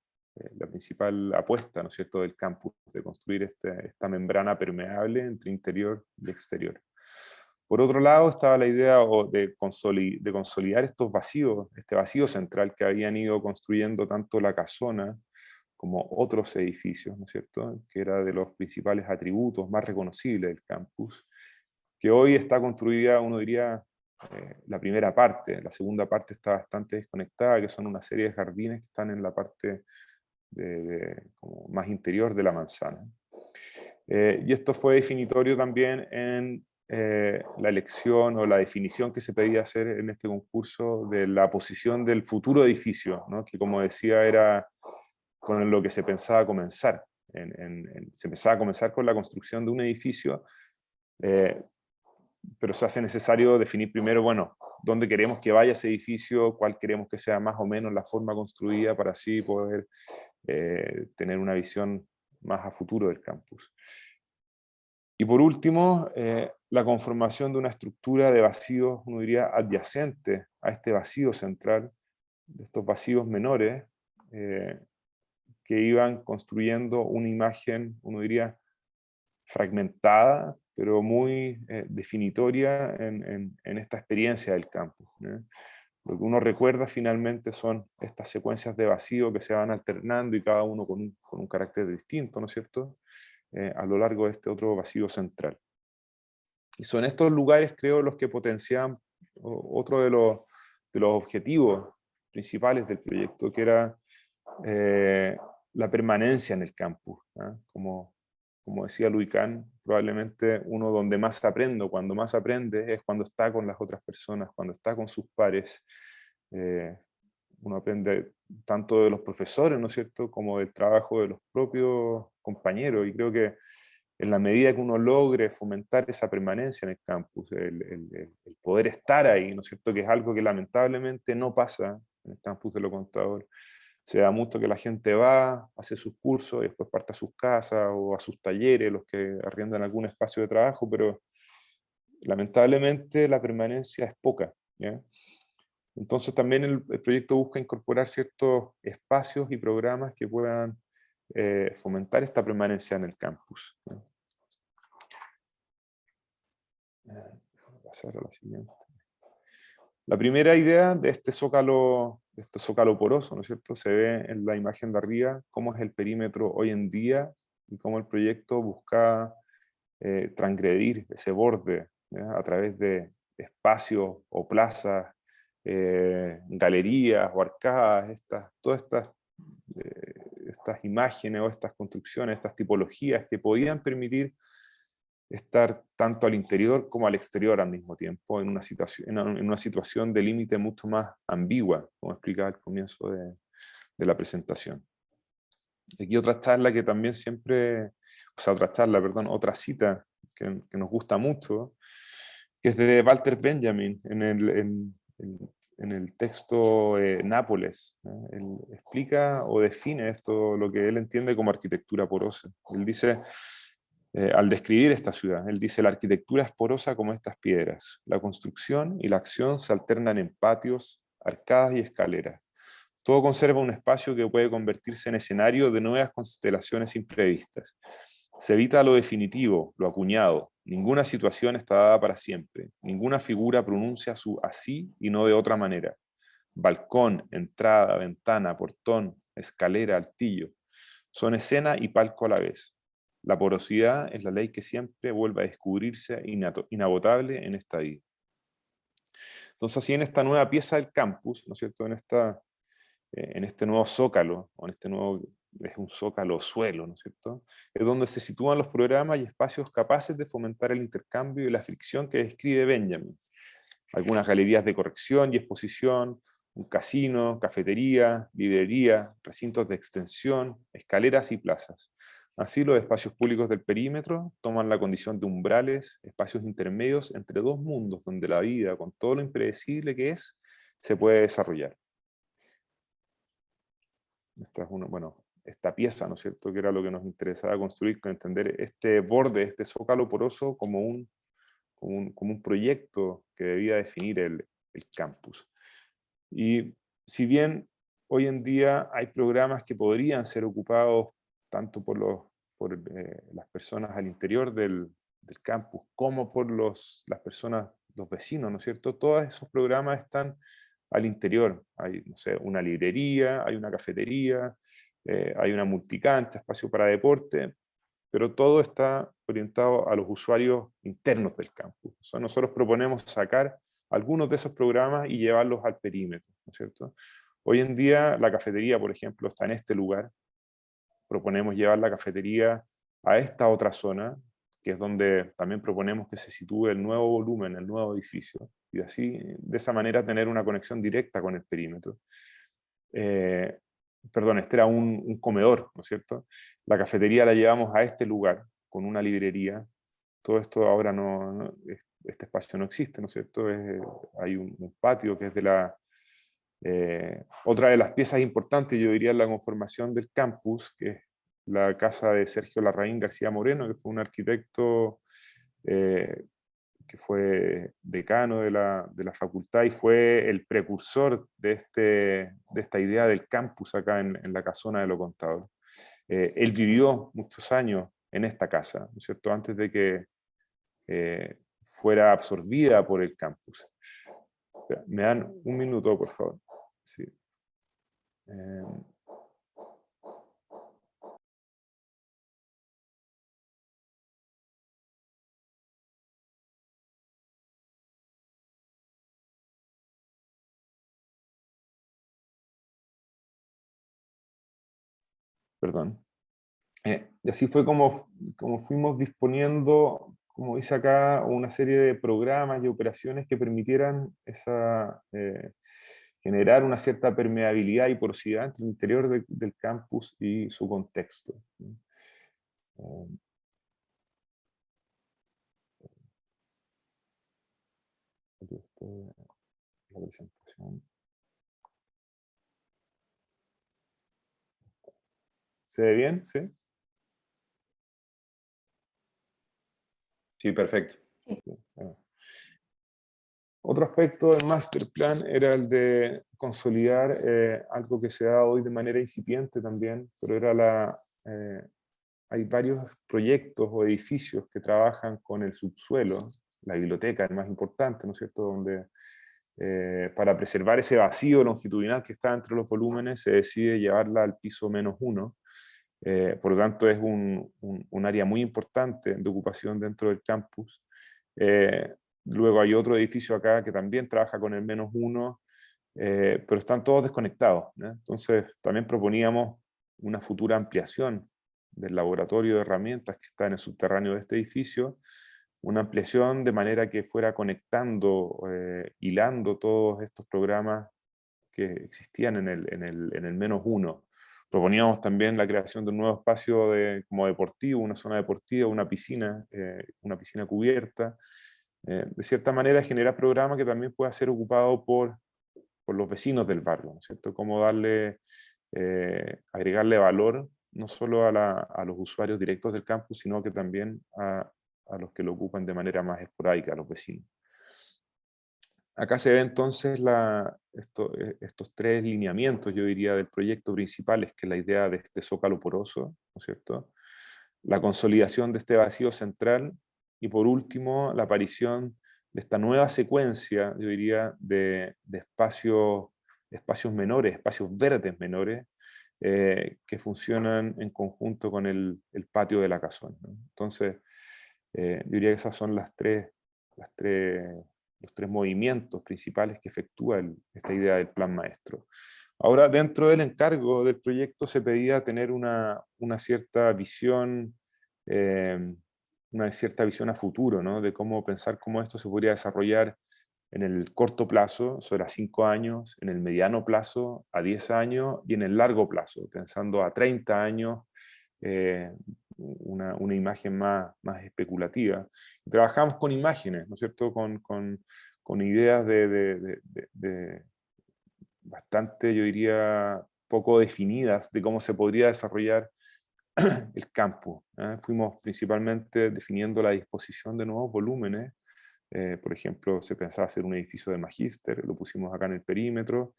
la principal apuesta, ¿no es cierto?, del campus, de construir esta membrana permeable entre interior y exterior. Por otro lado, estaba la idea de consolidar estos vacíos, este vacío central que habían ido construyendo tanto la casona como otros edificios, ¿no es cierto?, que era de los principales atributos más reconocibles del campus, que hoy está construida, uno diría, la primera parte. La segunda parte está bastante desconectada, que son una serie de jardines que están en la parte como más interior de la manzana. Y esto fue definitorio también en la elección o la definición que se pedía hacer en este concurso de la posición del futuro edificio, ¿no?, que, como decía, era con lo que se pensaba comenzar. Se empezaba a comenzar con la construcción de un edificio, pero se hace necesario definir primero, bueno, dónde queremos que vaya ese edificio, cuál queremos que sea más o menos la forma construida, para así poder tener una visión más a futuro del campus. Y por último, la conformación de una estructura de vacíos, uno diría, adyacente a este vacío central, de estos vacíos menores, que iban construyendo una imagen, uno diría, fragmentada, pero muy definitoria en esta experiencia del campus, ¿no? Lo que uno recuerda finalmente son estas secuencias de vacío que se van alternando y cada uno con un carácter distinto, ¿no es cierto?, a lo largo de este otro vacío central. Y son estos lugares, creo, los que potencian otro de los objetivos principales del proyecto, que era la permanencia en el campus, ¿no? Como decía Louis Kahn, probablemente uno donde más aprende, cuando más aprende, es cuando está con las otras personas, cuando está con sus pares. Uno aprende tanto de los profesores, ¿no es cierto?, como del trabajo de los propios compañeros, y creo que en la medida que uno logre fomentar esa permanencia en el campus, el poder estar ahí, ¿no es cierto?, que es algo que lamentablemente no pasa en el campus de Lo Contador. Se da mucho que la gente va, hace sus cursos y después parte a sus casas o a sus talleres, los que arriendan algún espacio de trabajo, pero lamentablemente la permanencia es poca, ¿ya? Entonces también el proyecto busca incorporar ciertos espacios y programas que puedan fomentar esta permanencia en el campus. Déjame pasar a la siguiente. La primera idea de este zócalo poroso, ¿no es cierto? Se ve en la imagen de arriba cómo es el perímetro hoy en día y cómo el proyecto busca transgredir ese borde a través de espacios o plazas, galerías o arcadas, todas estas imágenes o estas construcciones, estas tipologías que podían permitir estar tanto al interior como al exterior al mismo tiempo, en una situación de límite mucho más ambigua, como explicaba al comienzo de la presentación. Aquí otra charla que también siempre, otra cita que nos gusta mucho, que es de Walter Benjamin, en el texto Nápoles. Él explica o define esto, lo que él entiende como arquitectura porosa. Él dice, al describir esta ciudad, él dice: la arquitectura es porosa como estas piedras. La construcción y la acción se alternan en patios, arcadas y escaleras. Todo conserva un espacio que puede convertirse en escenario de nuevas constelaciones imprevistas. Se evita lo definitivo, lo acuñado. Ninguna situación está dada para siempre. Ninguna figura pronuncia su así y no de otra manera. Balcón, entrada, ventana, portón, escalera, altillo. Son escena y palco a la vez. La porosidad es la ley que siempre vuelve a descubrirse inagotable en esta vida. Entonces, así en esta nueva pieza del campus, ¿no es cierto?, en este nuevo zócalo, o en este nuevo, es un zócalo suelo, ¿no es cierto?, es donde se sitúan los programas y espacios capaces de fomentar el intercambio y la fricción que describe Benjamin. Algunas galerías de corrección y exposición, un casino, cafetería, librería, recintos de extensión, escaleras y plazas. Así, los espacios públicos del perímetro toman la condición de umbrales, espacios intermedios entre dos mundos donde la vida, con todo lo impredecible que es, se puede desarrollar. Esta pieza, ¿no es cierto?, que era lo que nos interesaba construir, con entender este borde, este zócalo poroso como un proyecto que debía definir el campus. Y si bien hoy en día hay programas que podrían ser ocupados tanto por las personas al interior del campus como por las personas, los vecinos, ¿no es cierto?, todos esos programas están al interior. Hay, no sé, una librería, hay una cafetería, hay una multicancha, espacio para deporte, pero todo está orientado a los usuarios internos del campus. O sea, nosotros proponemos sacar algunos de esos programas y llevarlos al perímetro, ¿no es cierto? Hoy en día la cafetería, por ejemplo, está en este lugar. Proponemos llevar la cafetería a esta otra zona, que es donde también proponemos que se sitúe el nuevo volumen, el nuevo edificio, y así, de esa manera, tener una conexión directa con el perímetro. Este era un comedor, ¿no es cierto? La cafetería la llevamos a este lugar, con una librería. Todo esto ahora este espacio no existe, ¿no es cierto? Hay un patio que es otra de las piezas importantes, yo diría, en la conformación del campus, que es la casa de Sergio Larraín García Moreno, que fue un arquitecto que fue decano de la facultad y fue el precursor de esta idea del campus acá en la casona de Lo Contador. Él vivió muchos años en esta casa, ¿no es cierto?, antes de que fuera absorbida por el campus. ¿Me dan un minuto, por favor? Sí. Perdón. Y así fue como fuimos disponiendo, como dice acá, una serie de programas y operaciones que permitieran generar una cierta permeabilidad y porosidad entre el interior del campus y su contexto. La presentación. ¿Se ve bien? ¿Sí? Sí, perfecto. Sí. Otro aspecto del master plan era el de consolidar algo que se da hoy de manera incipiente también, pero era hay varios proyectos o edificios que trabajan con el subsuelo, la biblioteca es el más importante, ¿no es cierto?, donde para preservar ese vacío longitudinal que está entre los volúmenes se decide llevarla al piso -1, por lo tanto es un área muy importante de ocupación dentro del campus. Luego hay otro edificio acá que también trabaja con el -1, pero están todos desconectados, ¿no? Entonces también proponíamos una futura ampliación del laboratorio de herramientas que está en el subterráneo de este edificio, una ampliación de manera que fuera conectando, hilando todos estos programas que existían en el -1. Proponíamos también la creación de un nuevo espacio como deportivo, una zona deportiva, una piscina cubierta. De cierta manera generar programas que también pueda ser ocupado por los vecinos del barrio, ¿no es cierto? Cómo agregarle valor no solo a los usuarios directos del campus, sino que también a los que lo ocupan de manera más esporádica, a los vecinos. Acá se ve entonces estos tres lineamientos, yo diría, del proyecto principal, que es la idea de este zócalo poroso, ¿no es cierto? La consolidación de este vacío central, y por último, la aparición de esta nueva secuencia, yo diría, de espacios menores, espacios verdes menores, que funcionan en conjunto con el patio de la casona, ¿no? Entonces, yo diría que esas son los tres movimientos principales que efectúa esta idea del plan maestro. Ahora, dentro del encargo del proyecto se pedía tener una cierta visión, a futuro, ¿no? De cómo pensar cómo esto se podría desarrollar en el corto plazo, eso era 5 años, en el mediano plazo, a 10 años, y en el largo plazo, pensando a 30 años, una imagen más especulativa. Y trabajamos con imágenes, ¿no es cierto?, con ideas bastante, yo diría, poco definidas de cómo se podría desarrollar el campus, ¿eh? Fuimos principalmente definiendo la disposición de nuevos volúmenes. Por ejemplo, se pensaba hacer un edificio de magíster, lo pusimos acá en el perímetro,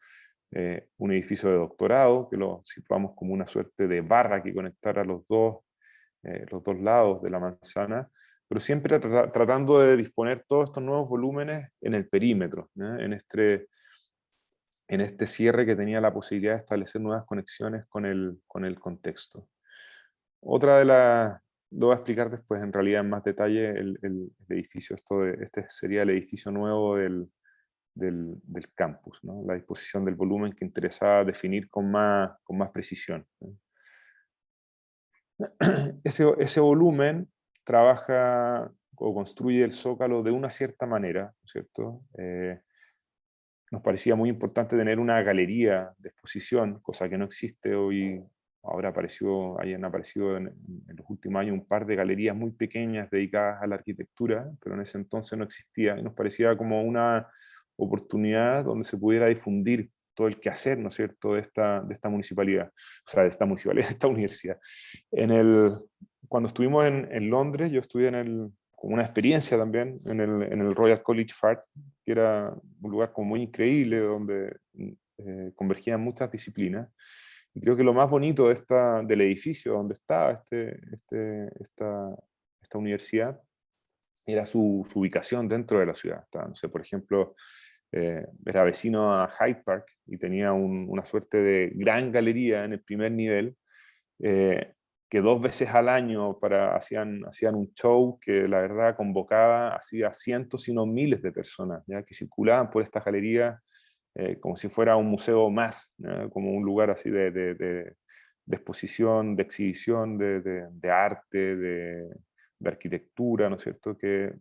un edificio de doctorado, que lo situamos como una suerte de barra que conectara los dos lados de la manzana, pero siempre tratando de disponer todos estos nuevos volúmenes en el perímetro, ¿no? En este cierre que tenía la posibilidad de establecer nuevas conexiones con el contexto. Otra de las, lo voy a explicar después en realidad en más detalle el edificio, este sería el edificio nuevo del campus, ¿no? La disposición del volumen que interesaba definir con más precisión, ¿no? Ese volumen trabaja o construye el zócalo de una cierta manera, ¿cierto? Nos parecía muy importante tener una galería de exposición, cosa que no existe hoy. Ahora hayan aparecido en los últimos años un par de galerías muy pequeñas dedicadas a la arquitectura, pero en ese entonces no existía, y nos parecía como una oportunidad donde se pudiera difundir todo el quehacer, ¿no es cierto?, de esta municipalidad, o sea, de esta universidad. Cuando estuvimos en Londres, yo estudié como una experiencia también en el Royal College of Art, que era un lugar como muy increíble, donde convergían muchas disciplinas. Y creo que lo más bonito del edificio donde estaba esta universidad era su ubicación dentro de la ciudad. No sé, por ejemplo, era vecino a Hyde Park y tenía una suerte de gran galería en el primer nivel, que 2 veces al año hacían un show que la verdad convocaba hacía cientos, si no miles de personas, ¿ya?, que circulaban por esta galería como si fuera un museo más, ¿ya?, como un lugar así de exposición, de exhibición, de arte, de arquitectura, ¿no es cierto?, que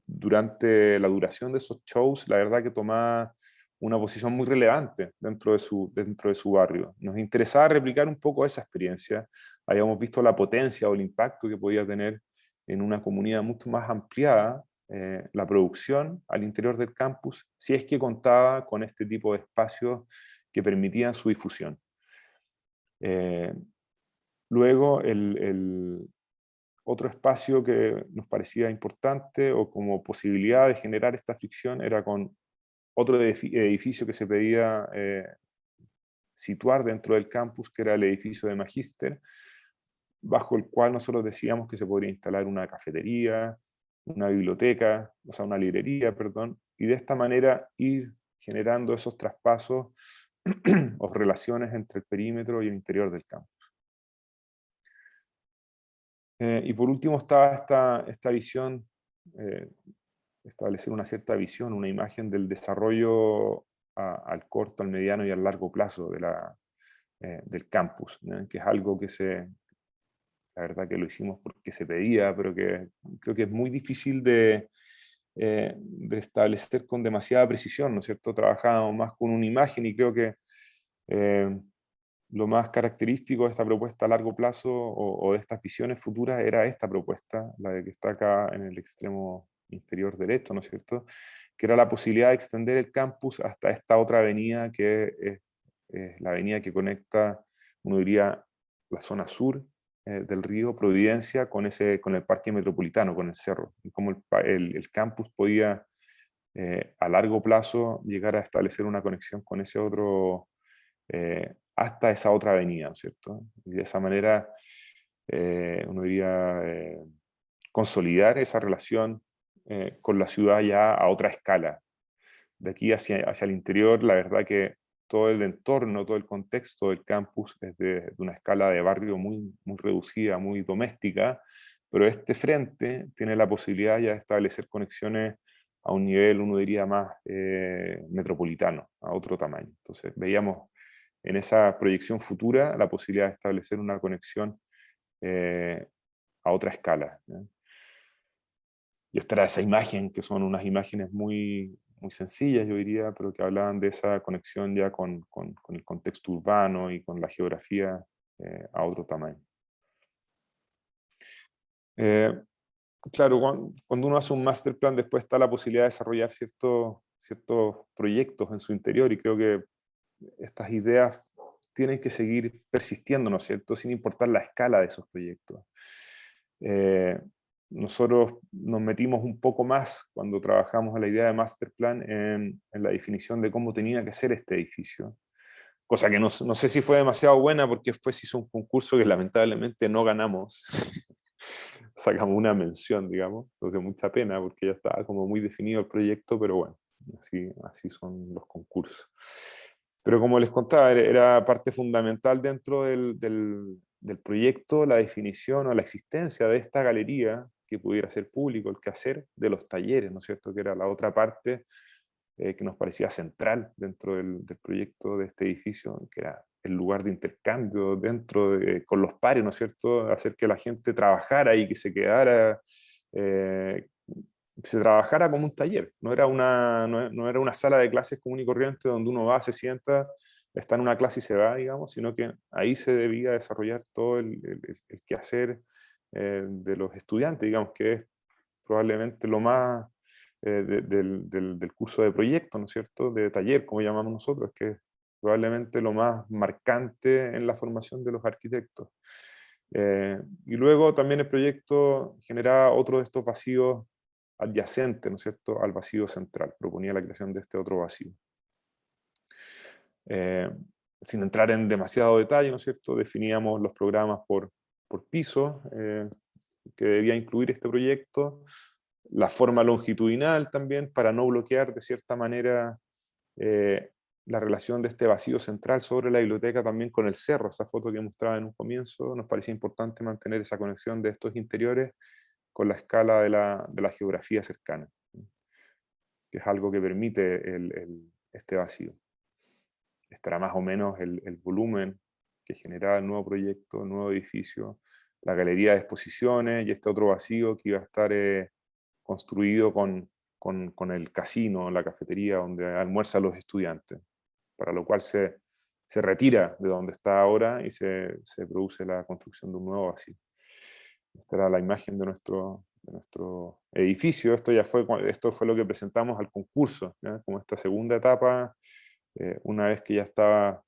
durante la duración de esos shows, la verdad que tomaba una posición muy relevante dentro de su barrio. Nos interesaba replicar un poco esa experiencia. Habíamos visto la potencia o el impacto que podía tener en una comunidad mucho más ampliada la producción al interior del campus, si es que contaba con este tipo de espacios que permitían su difusión. Luego, Otro espacio que nos parecía importante o como posibilidad de generar esta fricción era con otro edificio que se pedía situar dentro del campus, que era el edificio de Magíster, bajo el cual nosotros decíamos que se podría instalar una cafetería, una biblioteca, o sea, una librería, perdón, y de esta manera ir generando esos traspasos o relaciones entre el perímetro y el interior del campus. Y por último estaba esta visión, establecer una cierta visión, una imagen del desarrollo al corto, al mediano y al largo plazo del campus, ¿no? Que es algo que la verdad que lo hicimos porque se pedía, pero que creo que es muy difícil de establecer con demasiada precisión, ¿no es cierto? Trabajábamos más con una imagen y creo que lo más característico de esta propuesta a largo plazo o de estas visiones futuras era esta propuesta, la de que está acá en el extremo inferior derecho, ¿no es cierto? Que era la posibilidad de extender el campus hasta esta otra avenida que es la avenida que conecta, uno diría, la zona sur del río Providencia con el parque metropolitano, con el cerro, y cómo el campus podía a largo plazo llegar a establecer una conexión con ese otro, hasta esa otra avenida, ¿no es cierto? Y de esa manera, uno diría, consolidar esa relación con la ciudad ya a otra escala. De aquí hacia el interior, la verdad que todo el entorno, todo el contexto del campus es de una escala de barrio muy, muy reducida, muy doméstica, pero este frente tiene la posibilidad ya de establecer conexiones a un nivel, uno diría, más metropolitano, a otro tamaño. Entonces veíamos en esa proyección futura la posibilidad de establecer una conexión a otra escala, ¿no? Y esta era esa imagen, que son unas imágenes muy, muy sencillas, yo diría, pero que hablaban de esa conexión ya con el contexto urbano y con la geografía a otro tamaño. Claro, cuando uno hace un master plan, después está la posibilidad de desarrollar ciertos proyectos en su interior, y creo que estas ideas tienen que seguir persistiendo, ¿no es cierto?, sin importar la escala de esos proyectos. Nosotros nos metimos un poco más cuando trabajamos en la idea de master plan en la definición de cómo tenía que ser este edificio, cosa que no sé si fue demasiado buena, porque después se hizo un concurso que lamentablemente no ganamos. Sacamos una mención, digamos, nos dio mucha pena porque ya estaba como muy definido el proyecto, pero bueno, así son los concursos. Pero como les contaba, era parte fundamental dentro del proyecto la definición o la existencia de esta galería que pudiera ser público, el quehacer de los talleres, ¿no es cierto?, que era la otra parte que nos parecía central dentro del proyecto de este edificio, que era el lugar de intercambio con los pares, ¿no es cierto?, hacer que la gente trabajara y que se quedara, se trabajara como un taller, no era una sala de clases común y corriente donde uno va, se sienta, está en una clase y se va, digamos, sino que ahí se debía desarrollar todo el quehacer de los estudiantes, digamos, que es probablemente lo más del curso de proyecto, ¿no es cierto?, de taller, como llamamos nosotros, que es probablemente lo más marcante en la formación de los arquitectos. Y luego también el proyecto generaba otro de estos vacíos adyacentes, ¿no es cierto?, al vacío central, proponía la creación de este otro vacío. Sin entrar en demasiado detalle, ¿no es cierto?, definíamos los programas por piso que debía incluir este proyecto, la forma longitudinal también, para no bloquear de cierta manera la relación de este vacío central sobre la biblioteca también con el cerro. Esa foto que mostraba en un comienzo, nos parecía importante mantener esa conexión de estos interiores con la escala de la geografía cercana, que es algo que permite este vacío. Estará más o menos el volumen que generaba el nuevo proyecto, el nuevo edificio, la galería de exposiciones y este otro vacío que iba a estar construido con el casino, la cafetería donde almuerzan los estudiantes, para lo cual se retira de donde está ahora y se produce la construcción de un nuevo vacío. Esta era la imagen de nuestro edificio. Esto fue lo que presentamos al concurso, ¿ya?, como esta segunda etapa, una vez que ya estaba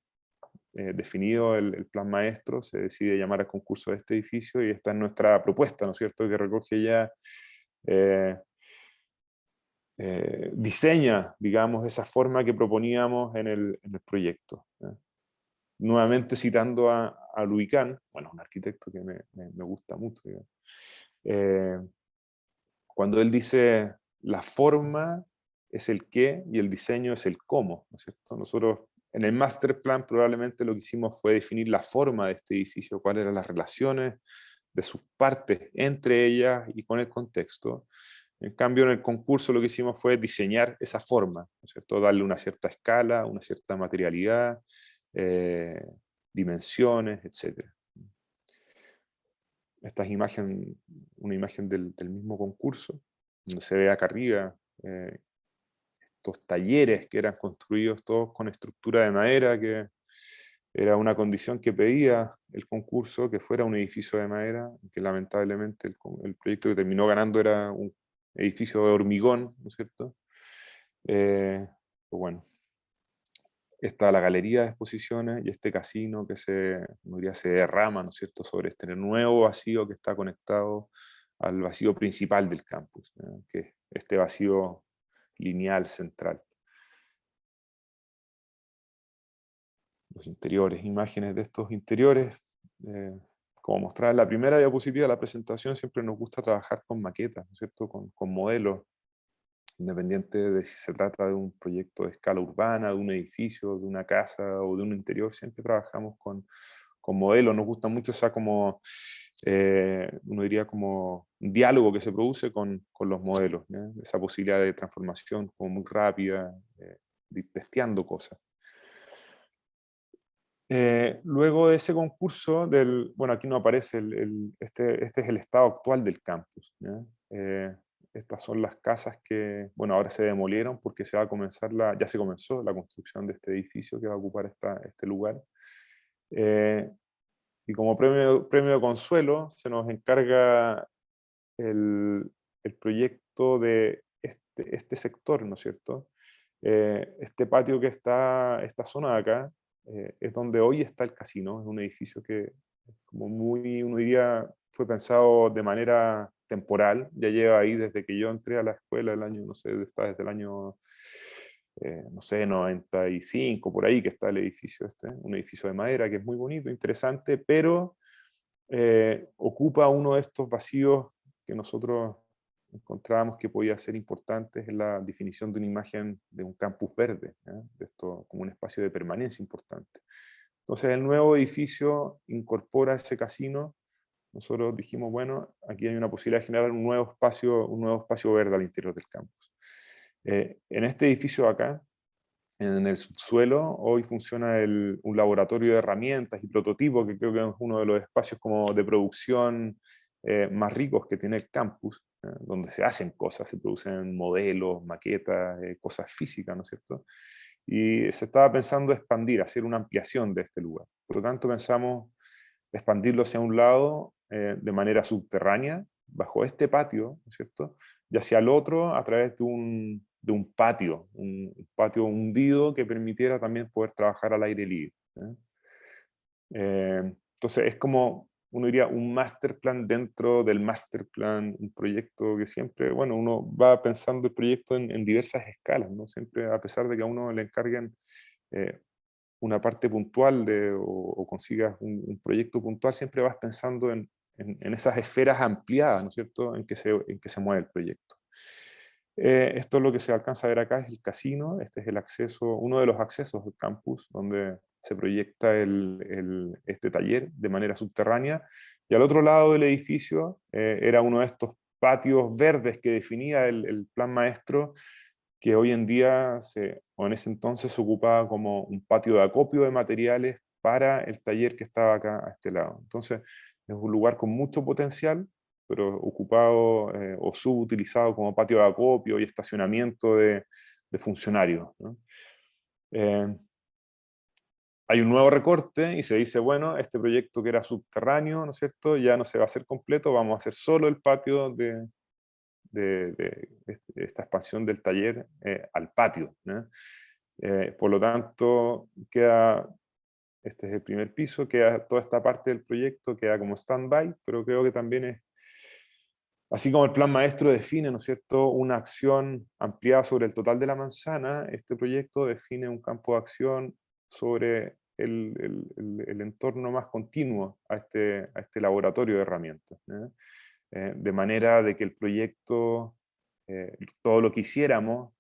definido el plan maestro, se decide llamar al concurso de este edificio, y esta es nuestra propuesta, ¿no es cierto?, que recoge ya, diseña, digamos, esa forma que proponíamos en el proyecto. Nuevamente citando a Louis Kahn, bueno, un arquitecto que me gusta mucho, cuando él dice, la forma es el qué y el diseño es el cómo, ¿no es cierto? Nosotros en el master plan probablemente lo que hicimos fue definir la forma de este edificio, cuáles eran las relaciones de sus partes entre ellas y con el contexto. En cambio, en el concurso lo que hicimos fue diseñar esa forma, ¿no es cierto? Darle una cierta escala, una cierta materialidad, dimensiones, etc. Esta es una imagen del mismo concurso, donde se ve acá arriba estos talleres que eran construidos todos con estructura de madera, que era una condición que pedía el concurso, que fuera un edificio de madera, que lamentablemente el proyecto que terminó ganando era un edificio de hormigón, ¿no es cierto? Pues bueno, está la galería de exposiciones y este casino que se derrama, ¿no es cierto?, sobre este nuevo vacío que está conectado al vacío principal del campus, que es este vacío lineal central. Los interiores, imágenes de estos interiores. Como mostraba en la primera diapositiva de la presentación, siempre nos gusta trabajar con maquetas, ¿no es cierto?, con modelos, independiente de si se trata de un proyecto de escala urbana, de un edificio, de una casa o de un interior, siempre trabajamos con modelos. Nos gusta mucho esa como, uno diría como un diálogo que se produce con los modelos, ¿no? Esa posibilidad de transformación como muy rápida, de ir testeando cosas. Luego de ese concurso, bueno, aquí no aparece, este es el estado actual del campus, ¿ya? Estas son las casas que, bueno, ahora se demolieron porque ya se comenzó la construcción de este edificio que va a ocupar este lugar. Y como premio de consuelo, se nos encarga el proyecto de este sector, ¿no es cierto? Este patio que está, esta zona de acá, es donde hoy está el casino. Es un edificio que, como uno diría, fue pensado de manera temporal. Ya lleva ahí desde que yo entré a la escuela, no sé, está desde el año, no sé, 95, por ahí que está el edificio este. Un edificio de madera que es muy bonito, interesante, pero ocupa uno de estos vacíos que nosotros encontrábamos que podía ser importante en la definición de una imagen de un campus verde, de esto como un espacio de permanencia importante. Entonces el nuevo edificio incorpora ese casino. Nosotros dijimos, bueno, aquí hay una posibilidad de generar un nuevo espacio verde al interior del campus. En este edificio acá, en el subsuelo, hoy funciona un laboratorio de herramientas y prototipos, que creo que es uno de los espacios como de producción más ricos que tiene el campus, donde se hacen cosas, se producen modelos, maquetas, cosas físicas, ¿no es cierto? Y se estaba pensando expandir, hacer una ampliación de este lugar. Por lo tanto, pensamos expandirlo hacia un lado de manera subterránea, bajo este patio, ¿no es cierto? Y hacia el otro a través de un patio hundido que permitiera también poder trabajar al aire libre. Entonces es como, uno diría, un master plan dentro del master plan, un proyecto que siempre, bueno, uno va pensando el proyecto en diversas escalas, ¿no? Siempre, a pesar de que a uno le encarguen una parte puntual o consigas un proyecto puntual, siempre vas pensando en esas esferas ampliadas, ¿no es cierto?, en que se mueve el proyecto. Esto es lo que se alcanza a ver acá, es el casino. Este es el acceso, uno de los accesos del campus, donde se proyecta este taller de manera subterránea. Y al otro lado del edificio era uno de estos patios verdes que definía el plan maestro, que hoy en día, o en ese entonces, se ocupaba como un patio de acopio de materiales para el taller que estaba acá a este lado. Entonces, es un lugar con mucho potencial, pero ocupado o subutilizado como patio de acopio y estacionamiento de funcionarios, ¿no? Hay un nuevo recorte y se dice, bueno, este proyecto que era subterráneo, ¿no es cierto?, ya no se va a hacer completo, vamos a hacer solo el patio de esta expansión del taller al patio, ¿no? Por lo tanto, queda este es el primer piso, toda esta parte del proyecto queda como stand-by, pero creo que también es, así como el plan maestro define, ¿no es cierto?, una acción ampliada sobre el total de la manzana, este proyecto define un campo de acción sobre el entorno más continuo a este laboratorio de herramientas, ¿eh? De manera de que el proyecto, todo lo que hiciéramos,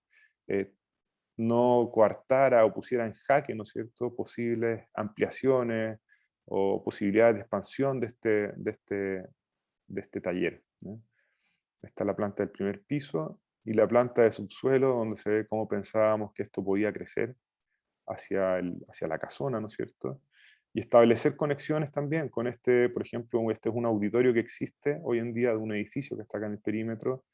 no coartara o pusiera en jaque, ¿no es cierto?, posibles ampliaciones o posibilidades de expansión de este taller, ¿no? Está la planta del primer piso y la planta de subsuelo, donde se ve cómo pensábamos que esto podía crecer hacia la casona, ¿no es cierto? Y establecer conexiones también con por ejemplo, este es un auditorio que existe hoy en día de un edificio que está acá en el perímetro.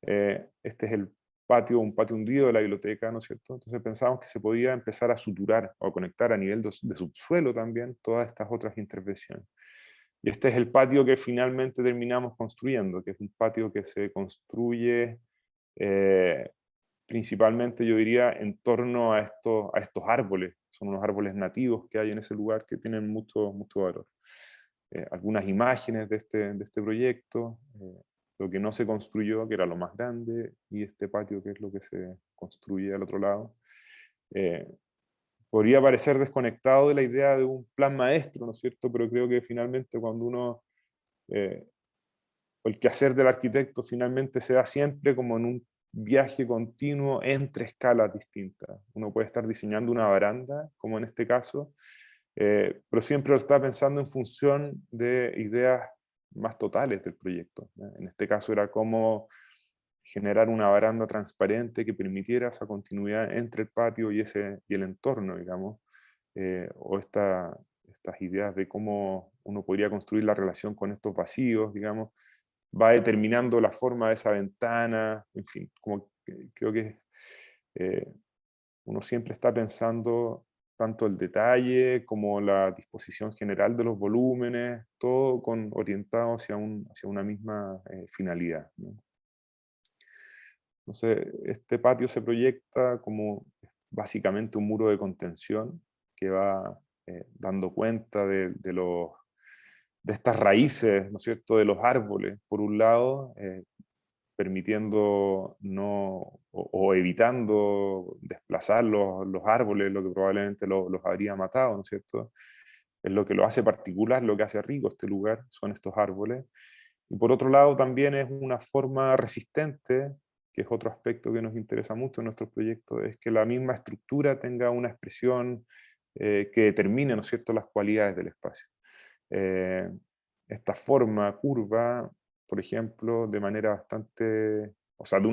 Este es un patio hundido de la biblioteca, ¿no es cierto? Entonces pensábamos que se podía empezar a suturar o conectar a nivel de subsuelo también todas estas otras intervenciones. Y este es el patio que finalmente terminamos construyendo, que es un patio que se construye principalmente, yo diría, en torno a estos árboles. Son unos árboles nativos que hay en ese lugar que tienen mucho, mucho valor. Algunas imágenes de este proyecto, lo que no se construyó, que era lo más grande, y este patio que es lo que se construye al otro lado. Podría parecer desconectado de la idea de un plan maestro, ¿no es cierto? Pero creo que finalmente cuando el quehacer del arquitecto finalmente se da siempre como en un viaje continuo entre escalas distintas. Uno puede estar diseñando una baranda, como en este caso, pero siempre lo está pensando en función de ideas más totales del proyecto, ¿no? En este caso era cómo generar una baranda transparente que permitiera esa continuidad entre el patio y el entorno, digamos, o estas ideas de cómo uno podría construir la relación con estos vacíos, digamos, va determinando la forma de esa ventana, en fin, creo que uno siempre está pensando tanto el detalle como la disposición general de los volúmenes, todo orientado hacia una misma finalidad, ¿no? Entonces, este patio se proyecta como básicamente un muro de contención que va dando cuenta de estas raíces, ¿no es cierto?, de los árboles, por un lado, permitiendo o evitando desplazar los árboles, lo que probablemente los habría matado, ¿no es cierto? Es lo que lo hace particular, lo que hace rico este lugar, son estos árboles. Y por otro lado también es una forma resistente, que es otro aspecto que nos interesa mucho en nuestros proyectos, es que la misma estructura tenga una expresión que determine, ¿no es cierto?, las cualidades del espacio. Eh, Esta forma curva, por ejemplo, de una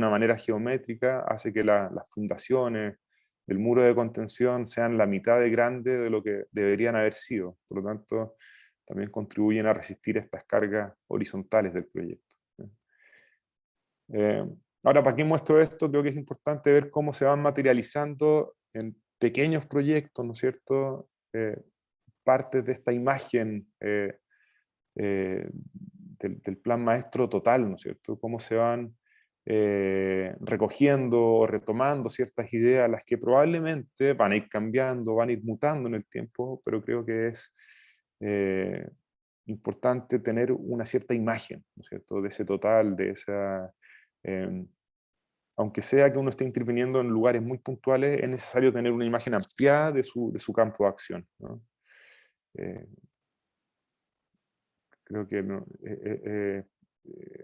manera geométrica, hace que las fundaciones del muro de contención sean la mitad de grande de lo que deberían haber sido. Por lo tanto, también contribuyen a resistir estas cargas horizontales del proyecto. Ahora, ¿para qué muestro esto? Creo que es importante ver cómo se van materializando en pequeños proyectos, ¿no es cierto?, partes de esta imagen del plan maestro total, ¿no es cierto? Cómo se van recogiendo o retomando ciertas ideas, las que probablemente van a ir cambiando, van a ir mutando en el tiempo, pero creo que es importante tener una cierta imagen, ¿no es cierto?, de ese total, eh, aunque sea que uno esté interviniendo en lugares muy puntuales, es necesario tener una imagen ampliada de su campo de acción, ¿no? Creo que es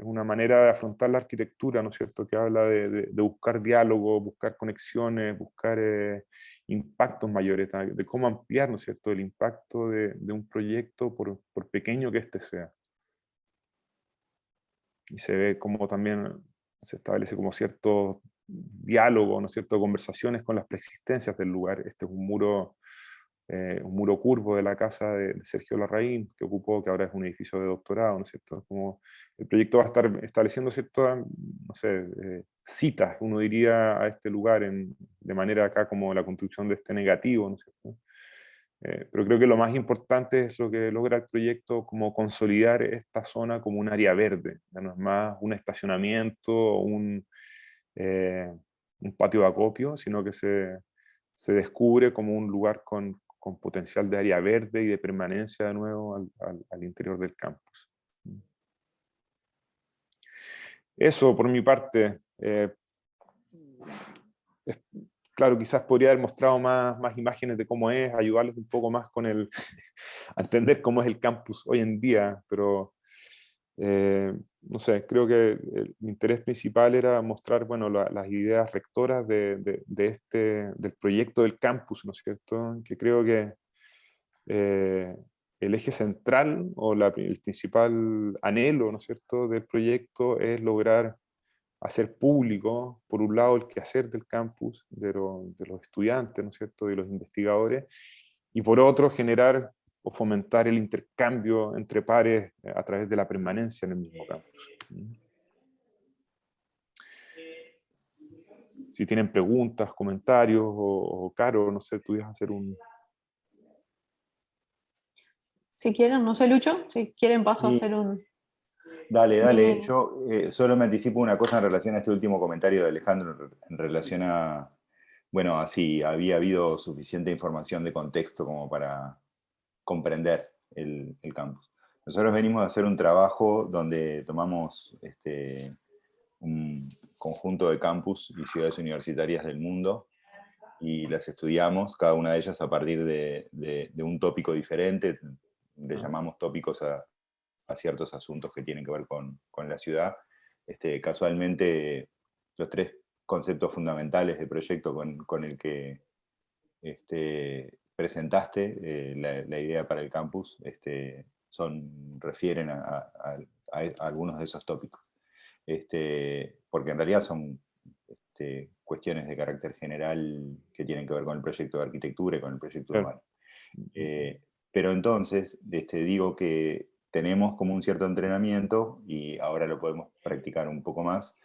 una manera de afrontar la arquitectura, ¿no es cierto?, que habla de buscar diálogo, buscar conexiones, buscar impactos mayores, de cómo ampliar, ¿no es cierto?, el impacto de un proyecto por pequeño que éste sea. Y se ve como también se establece como cierto diálogo, ¿no es cierto?, conversaciones con las preexistencias del lugar. Este es un muro curvo de la casa de Sergio Larraín, que ahora es un edificio de doctorado, ¿no es cierto? Como el proyecto va a estar estableciendo ciertas, no sé, citas, uno diría, a este lugar de manera acá como la construcción de este negativo, ¿no es cierto? Pero creo que lo más importante es lo que logra el proyecto, como consolidar esta zona como un área verde, ya no es más un estacionamiento o un patio de acopio, sino que se descubre como un lugar con con potencial de área verde y de permanencia de nuevo al interior del campus. Eso por mi parte. Claro, quizás podría haber mostrado más imágenes de cómo es, ayudarles un poco más con a entender cómo es el campus hoy en día, pero no sé, creo que mi interés principal era mostrar, bueno, las ideas rectoras del proyecto del campus, ¿no es cierto? Que creo que el eje central o el principal anhelo, ¿no es cierto?, del proyecto es lograr hacer público, por un lado, el quehacer del campus, de los estudiantes, ¿no es cierto?, de los investigadores, y por otro, generar o fomentar el intercambio entre pares a través de la permanencia en el mismo campus. Si tienen preguntas, comentarios, o Caro, no sé, tú ibas a hacer un... Si quieren, no sé, Lucho, si quieren paso a hacer un... Dale. Yo solo me anticipo una cosa en relación a este último comentario de Alejandro, en relación a, bueno, así, había habido suficiente información de contexto como para comprender el campus. Nosotros venimos a hacer un trabajo donde tomamos un conjunto de campus y ciudades universitarias del mundo y las estudiamos, cada una de ellas a partir de un tópico diferente. Le llamamos tópicos a ciertos asuntos que tienen que ver con la ciudad. Casualmente, los tres conceptos fundamentales del proyecto con el que presentaste la idea para el campus refieren a algunos de esos tópicos. Porque en realidad son cuestiones de carácter general que tienen que ver con el proyecto de arquitectura y con el proyecto urbano. Pero entonces, digo que tenemos como un cierto entrenamiento, y ahora lo podemos practicar un poco más,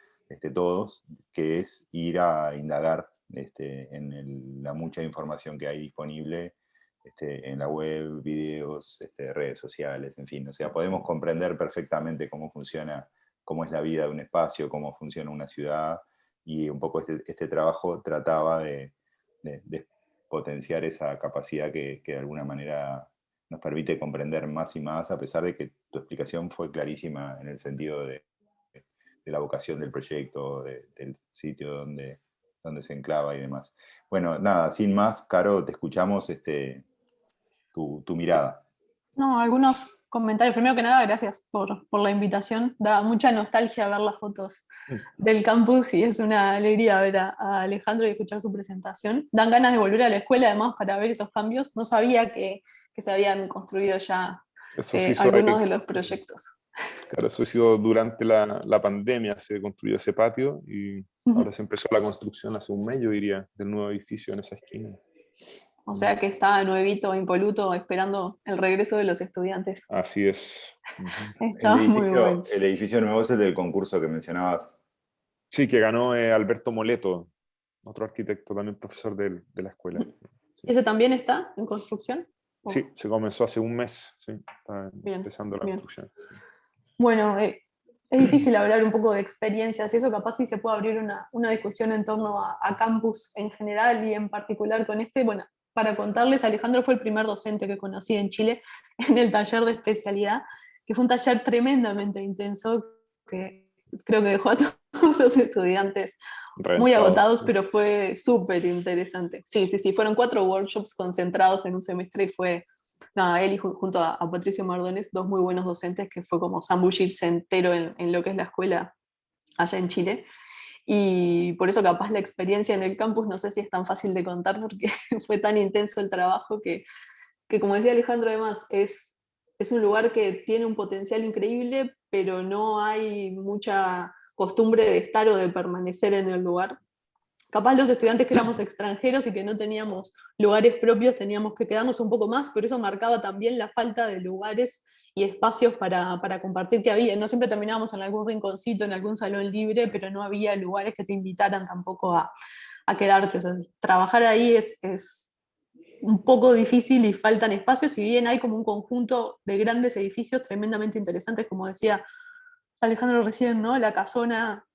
todos, que es ir a indagar en la mucha información que hay disponible en la web, videos, redes sociales, en fin. O sea, podemos comprender perfectamente cómo funciona, cómo es la vida de un espacio, cómo funciona una ciudad, y un poco este trabajo trataba de potenciar esa capacidad que de alguna manera nos permite comprender más y más, a pesar de que tu explicación fue clarísima en el sentido de la vocación del proyecto, del sitio donde se enclava y demás. Bueno, nada, sin más, Caro, te escuchamos tu mirada. No, algunos comentarios. Primero que nada, gracias por la invitación. Da mucha nostalgia ver las fotos del campus y es una alegría ver a Alejandro y escuchar su presentación. Dan ganas de volver a la escuela además para ver esos cambios. No sabía que se habían construido ya algunos de los proyectos. Claro, eso ha sido durante la pandemia, se construyó ese patio y ahora se empezó la construcción hace un mes, yo diría, del nuevo edificio en esa esquina. O sea que está nuevito, impoluto, esperando el regreso de los estudiantes. Así es. Está muy bueno. El edificio nuevo es el del concurso que mencionabas. Sí, que ganó Alberto Moleto, otro arquitecto, también profesor de la escuela. Sí. ¿Ese también está en construcción? Sí, se comenzó hace un mes, sí, está empezando la construcción. Bueno, es difícil hablar un poco de experiencias y eso capaz sí se puede abrir una discusión en torno a campus en general y en particular con este. Bueno, para contarles, Alejandro fue el primer docente que conocí en Chile en el taller de especialidad, que fue un taller tremendamente intenso, que creo que dejó a todos los estudiantes muy agotados, pero fue súper interesante. Sí, fueron 4 workshops concentrados en un semestre y fue... Nada, él y junto a Patricio Mardones, 2 muy buenos docentes, que fue como zambullirse entero en lo que es la escuela allá en Chile. Y por eso capaz la experiencia en el campus no sé si es tan fácil de contar, porque fue tan intenso el trabajo que como decía Alejandro además, es un lugar que tiene un potencial increíble, pero no hay mucha costumbre de estar o de permanecer en el lugar. Capaz los estudiantes que éramos extranjeros y que no teníamos lugares propios teníamos que quedarnos un poco más, pero eso marcaba también la falta de lugares y espacios para compartir que había. No siempre terminábamos en algún rinconcito, en algún salón libre, pero no había lugares que te invitaran tampoco a quedarte. O sea, trabajar ahí es un poco difícil y faltan espacios, si bien hay como un conjunto de grandes edificios tremendamente interesantes, como decía Alejandro recién, ¿no? La casona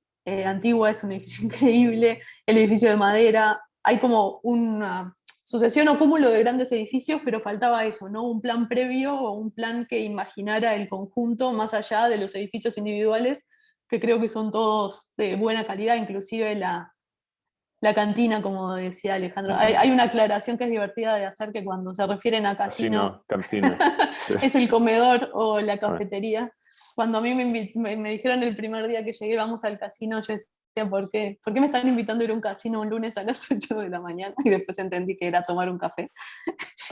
antigua es un edificio increíble, el edificio de madera, hay como una sucesión o cúmulo de grandes edificios, pero faltaba eso, ¿no? Un plan previo o un plan que imaginara el conjunto más allá de los edificios individuales, que creo que son todos de buena calidad, inclusive la cantina, como decía Alejandro. Hay una aclaración que es divertida de hacer, que cuando se refieren a casino, cantina. Sí. es el comedor o la Bueno. cafetería. Cuando a mí me dijeron el primer día que llegué, vamos al casino, yo decía, ¿por qué me están invitando a ir a un casino un lunes a las 8 de la mañana? Y después entendí que era tomar un café.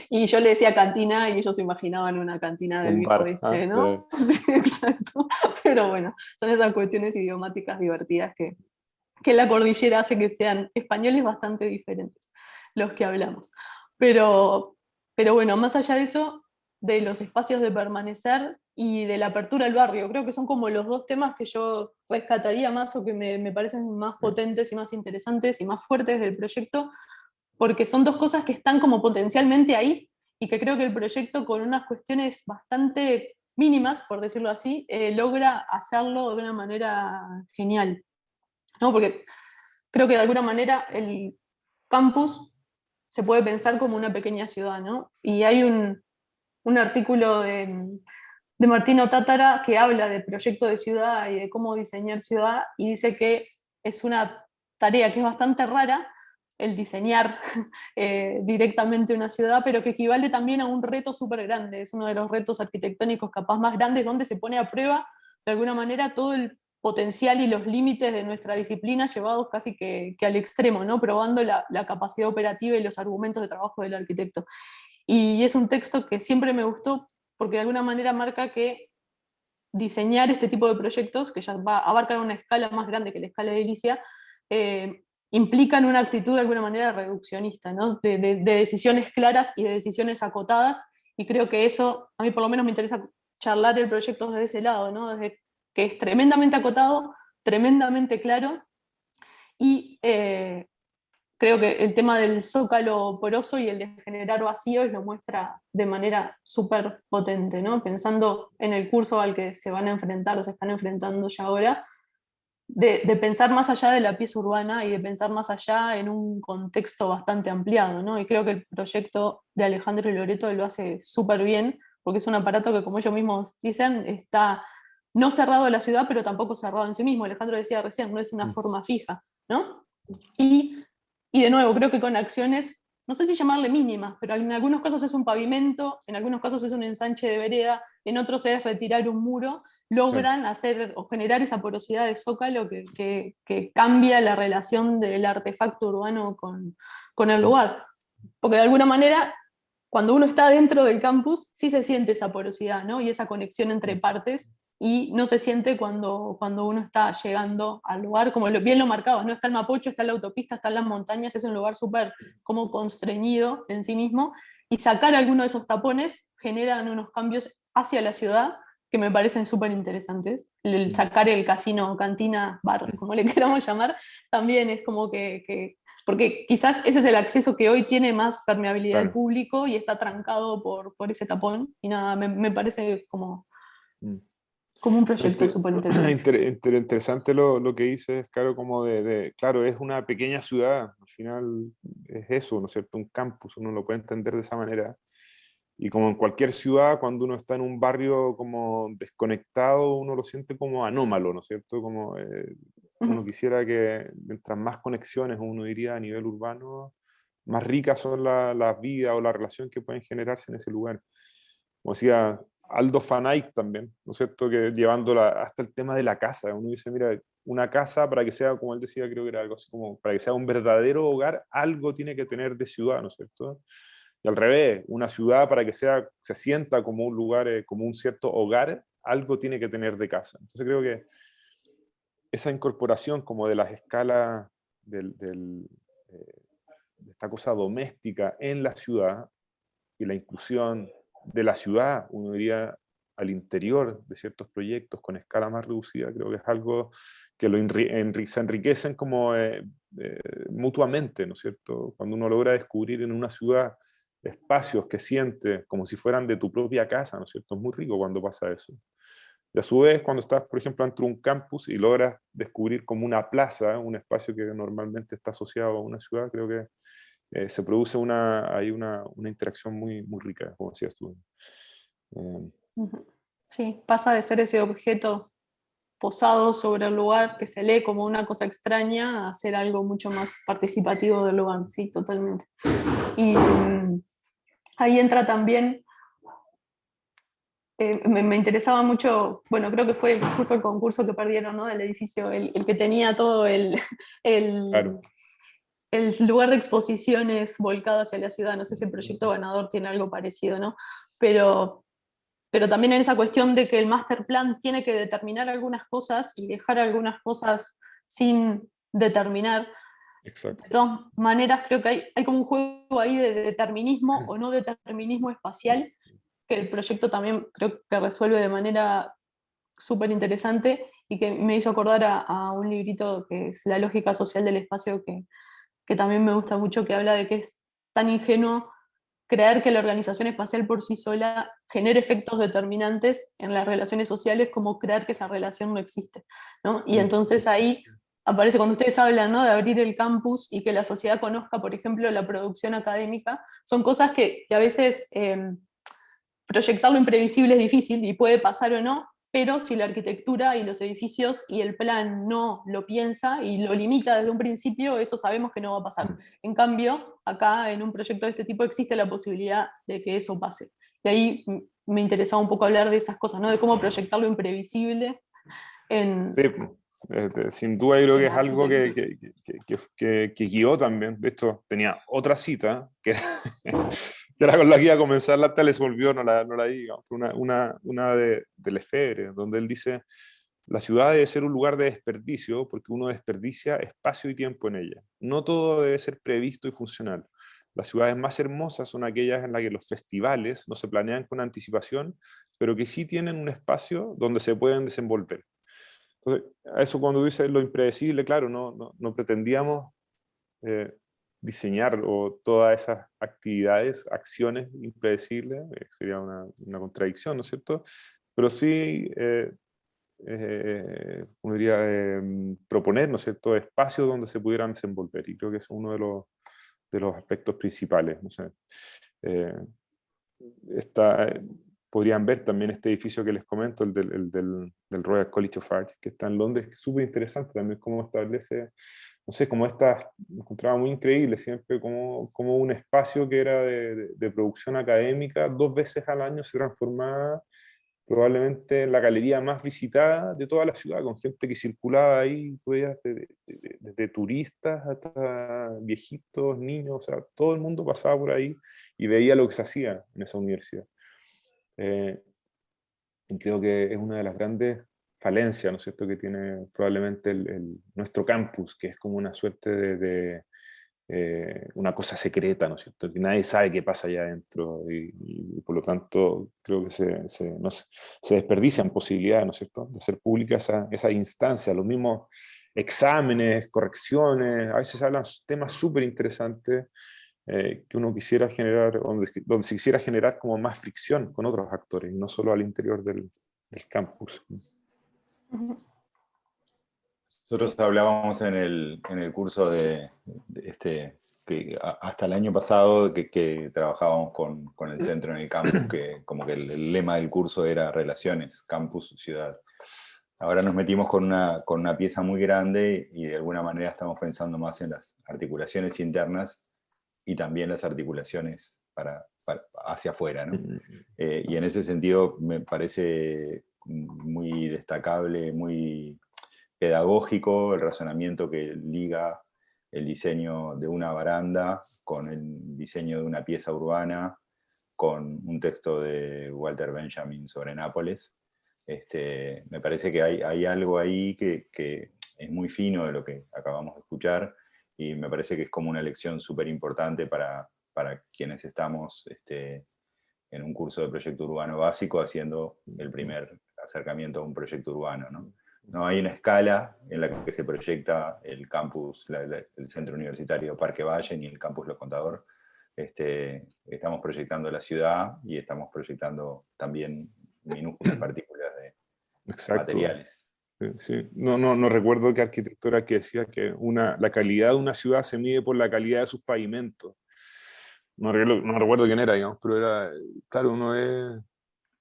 Y yo le decía cantina y ellos se imaginaban una cantina del Un viejo bar, oeste, ¿no? Sí, exacto. Pero bueno, son esas cuestiones idiomáticas divertidas que la cordillera hace que sean españoles bastante diferentes los que hablamos. Pero bueno, más allá de eso, de los espacios de permanecer y de la apertura al barrio, creo que son como los dos temas que yo rescataría más o que me parecen más potentes y más interesantes y más fuertes del proyecto, porque son dos cosas que están como potencialmente ahí y que creo que el proyecto con unas cuestiones bastante mínimas, por decirlo así, logra hacerlo de una manera genial, ¿no? Porque creo que de alguna manera el campus se puede pensar como una pequeña ciudad, ¿no? Y hay un artículo de Martino Tátara que habla de proyecto de ciudad y de cómo diseñar ciudad, y dice que es una tarea que es bastante rara el diseñar directamente una ciudad, pero que equivale también a un reto súper grande. Es uno de los retos arquitectónicos capaz más grandes, donde se pone a prueba de alguna manera todo el potencial y los límites de nuestra disciplina llevados casi que al extremo, ¿no? Probando la capacidad operativa y los argumentos de trabajo del arquitecto. Y es un texto que siempre me gustó porque de alguna manera marca que diseñar este tipo de proyectos, que ya abarcan una escala más grande que la escala de edilicia, implican una actitud de alguna manera reduccionista, ¿no? de decisiones claras y de decisiones acotadas, y creo que eso, a mí por lo menos me interesa charlar el proyecto desde ese lado, ¿no? Desde que es tremendamente acotado, tremendamente claro, y creo que el tema del zócalo poroso y el de generar vacíos lo muestra de manera súper potente, ¿no? Pensando en el curso al que se van a enfrentar o se están enfrentando ya ahora, de pensar más allá de la pieza urbana y de pensar más allá en un contexto bastante ampliado, ¿no? Y creo que el proyecto de Alejandro y Loreto lo hace súper bien, porque es un aparato que, como ellos mismos dicen, está no cerrado a la ciudad, pero tampoco cerrado en sí mismo. Alejandro decía recién, no es una forma fija, ¿no? Y de nuevo, creo que con acciones, no sé si llamarle mínimas, pero en algunos casos es un pavimento, en algunos casos es un ensanche de vereda, en otros es retirar un muro, logran hacer o generar esa porosidad de zócalo que cambia la relación del artefacto urbano con el lugar. Porque de alguna manera, cuando uno está dentro del campus, sí se siente esa porosidad, ¿no? Y esa conexión entre partes, y no se siente cuando uno está llegando al lugar, como bien lo marcabas, ¿no? Está el Mapocho, está la autopista, están las montañas, es un lugar súper como constreñido en sí mismo, y sacar alguno de esos tapones generan unos cambios hacia la ciudad que me parecen súper interesantes. El sacar el casino, cantina, bar, como le queramos llamar, también es como porque quizás ese es el acceso que hoy tiene más permeabilidad al público y está trancado por ese tapón, y nada, me parece como un proyecto súper interesante. Interesante lo que dices, claro, como claro, es una pequeña ciudad, al final es eso, ¿no es cierto? Un campus, uno lo puede entender de esa manera. Y como en cualquier ciudad, cuando uno está en un barrio como desconectado, uno lo siente como anómalo, ¿no es cierto? Como uno quisiera que mientras más conexiones, uno diría a nivel urbano, más ricas son las vidas o la relación que pueden generarse en ese lugar. Como decía Aldo Van Eyck también, ¿no es cierto? Que llevándola hasta el tema de la casa. Uno dice, mira, una casa para que sea, como él decía, creo que era algo así como, para que sea un verdadero hogar, algo tiene que tener de ciudad, ¿no es cierto? Y al revés, una ciudad para que se sienta como un lugar, como un cierto hogar, algo tiene que tener de casa. Entonces creo que esa incorporación como de las escalas de esta cosa doméstica en la ciudad y la inclusión de la ciudad, uno diría, al interior de ciertos proyectos con escala más reducida, creo que es algo que se enriquecen como mutuamente, ¿no es cierto? Cuando uno logra descubrir en una ciudad espacios que siente como si fueran de tu propia casa, ¿no es cierto? Es muy rico cuando pasa eso. Y a su vez, cuando estás, por ejemplo, dentro de un campus y logras descubrir como una plaza, un espacio que normalmente está asociado a una ciudad, creo que se produce una interacción muy, muy rica, como decías tú. Sí, pasa de ser ese objeto posado sobre el lugar que se lee como una cosa extraña a ser algo mucho más participativo del lugar, sí, totalmente. Y ahí entra también, me interesaba mucho, bueno, creo que fue justo el concurso que perdieron, ¿no? Del edificio, el que tenía todo Claro. el lugar de exposiciones volcado hacia la ciudad. No sé si el proyecto ganador tiene algo parecido, ¿no? Pero también en esa cuestión de que el master plan tiene que determinar algunas cosas y dejar algunas cosas sin determinar. Exacto. De todas maneras, creo que hay como un juego ahí de determinismo o no determinismo espacial, que el proyecto también creo que resuelve de manera súper interesante y que me hizo acordar a un librito que es La lógica social del espacio, que también me gusta mucho, que habla de que es tan ingenuo creer que la organización espacial por sí sola genere efectos determinantes en las relaciones sociales como creer que esa relación no existe, ¿no? Y entonces ahí aparece cuando ustedes hablan, ¿no? De abrir el campus y que la sociedad conozca, por ejemplo, la producción académica, son cosas que a veces proyectar lo imprevisible es difícil y puede pasar o no, pero si la arquitectura y los edificios y el plan no lo piensa y lo limita desde un principio, eso sabemos que no va a pasar. En cambio, acá en un proyecto de este tipo existe la posibilidad de que eso pase. Y ahí me interesaba un poco hablar de esas cosas, ¿no? De cómo proyectar lo imprevisible en... Sí, sin duda yo creo en que la es algo arquitectura. que guió también. De hecho, tenía otra cita que era, que era con la que iba a comenzar la tele, se volvió, no la di, digamos, una de Lefebvre, donde él dice, la ciudad debe ser un lugar de desperdicio porque uno desperdicia espacio y tiempo en ella. No todo debe ser previsto y funcional. Las ciudades más hermosas son aquellas en las que los festivales no se planean con anticipación, pero que sí tienen un espacio donde se pueden desenvolver. Entonces, a eso cuando dices lo impredecible, claro, no pretendíamos diseñar o todas esas actividades, acciones impredecibles, sería una contradicción, ¿no es cierto? Pero sí, como diría, proponer, ¿no es cierto?, espacios donde se pudieran desenvolver, y creo que es uno de los aspectos principales, no sé. Eh, esta, podrían ver también este edificio que les comento, del Royal College of Art, que está en Londres, que es súper interesante también cómo establece, no sé, como esta, me encontraba muy increíble siempre, como un espacio que era de producción académica, 2 veces al año se transformaba probablemente en la galería más visitada de toda la ciudad, con gente que circulaba ahí, tú veías desde turistas hasta viejitos, niños, o sea, todo el mundo pasaba por ahí y veía lo que se hacía en esa universidad. Y creo que es una de las grandes falencias, ¿no es cierto?, que tiene probablemente nuestro campus, que es como una suerte una cosa secreta, ¿no es cierto?, que nadie sabe qué pasa allá adentro y por lo tanto creo que se desperdician posibilidades, ¿no es cierto?, de hacer pública esa instancia, los mismos exámenes, correcciones, a veces hablan temas súper interesantes que uno quisiera generar, donde se quisiera generar como más fricción con otros actores, y no solo al interior del campus. Nosotros Sí. hablábamos en el curso que hasta el año pasado que trabajábamos con el centro en el campus, que como que el lema del curso era relaciones, campus, ciudad. Ahora nos metimos con una pieza muy grande y de alguna manera estamos pensando más en las articulaciones internas y también las articulaciones hacia afuera, ¿no? Y en ese sentido me parece muy destacable, muy pedagógico el razonamiento que liga el diseño de una baranda con el diseño de una pieza urbana, con un texto de Walter Benjamin sobre Nápoles. Me parece que hay algo ahí que es muy fino de lo que acabamos de escuchar, y me parece que es como una lección súper importante para quienes estamos en un curso de proyecto urbano básico haciendo el primer acercamiento a un proyecto urbano, ¿no? No hay una escala en la que se proyecta el campus, el centro universitario Parque Valle ni el campus Los Contador. Estamos proyectando la ciudad y estamos proyectando también minúsculas partículas de Exacto. materiales. Sí. No recuerdo qué arquitecto era que decía que la calidad de una ciudad se mide por la calidad de sus pavimentos. No recuerdo quién era, digamos, pero era, claro,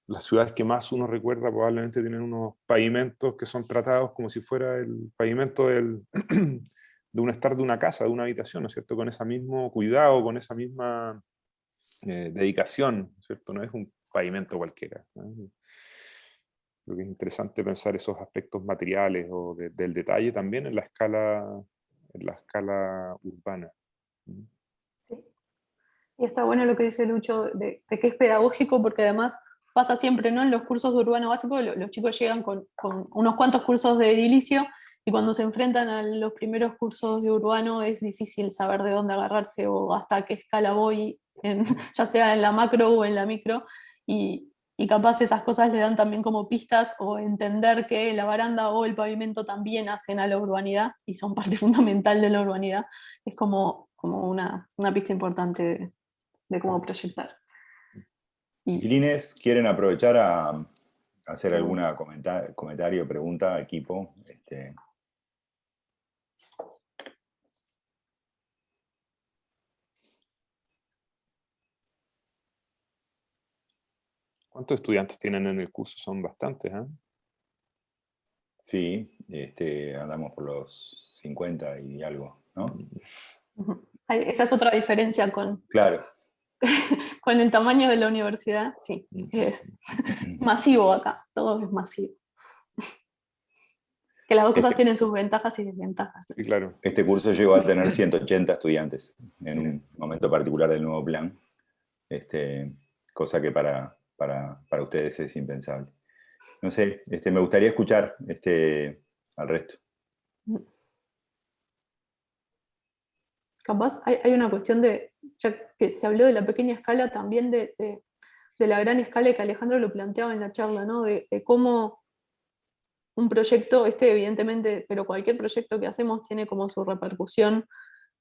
las ciudades que más uno recuerda probablemente tienen unos pavimentos que son tratados como si fuera el pavimento de un estar de una casa, de una habitación, ¿no es cierto? Con ese mismo cuidado, con esa misma dedicación, ¿no es cierto? No es un pavimento cualquiera, ¿no? Creo que es interesante pensar esos aspectos materiales o del detalle también en la escala urbana. Sí. Y está bueno lo que dice Lucho, de que es pedagógico, porque además pasa siempre, ¿no? En los cursos de urbano básico, los chicos llegan con unos cuantos cursos de edilicio, y cuando se enfrentan a los primeros cursos de urbano es difícil saber de dónde agarrarse o hasta qué escala voy, ya sea en la macro o en la micro, y capaz esas cosas le dan también como pistas, o entender que la baranda o el pavimento también hacen a la urbanidad y son parte fundamental de la urbanidad. Es como una pista importante de cómo proyectar. Inquilines, ¿quieren aprovechar a hacer alguna comentario, pregunta, equipo? ¿Cuántos estudiantes tienen en el curso? Son bastantes, ¿eh? Sí, andamos por los 50 y algo, ¿no? Esa es otra diferencia con, Claro. con el tamaño de la universidad. Sí, es masivo acá, todo es masivo. Que las dos cosas tienen sus ventajas y desventajas. Sí, claro. Este curso llegó a tener 180 estudiantes en un momento particular del nuevo plan, cosa que para ustedes es impensable. No sé, me gustaría escuchar al resto. Capaz hay una cuestión ya que se habló de la pequeña escala, también de la gran escala, que Alejandro lo planteaba en la charla, ¿no? De cómo un proyecto, evidentemente, pero cualquier proyecto que hacemos tiene como su repercusión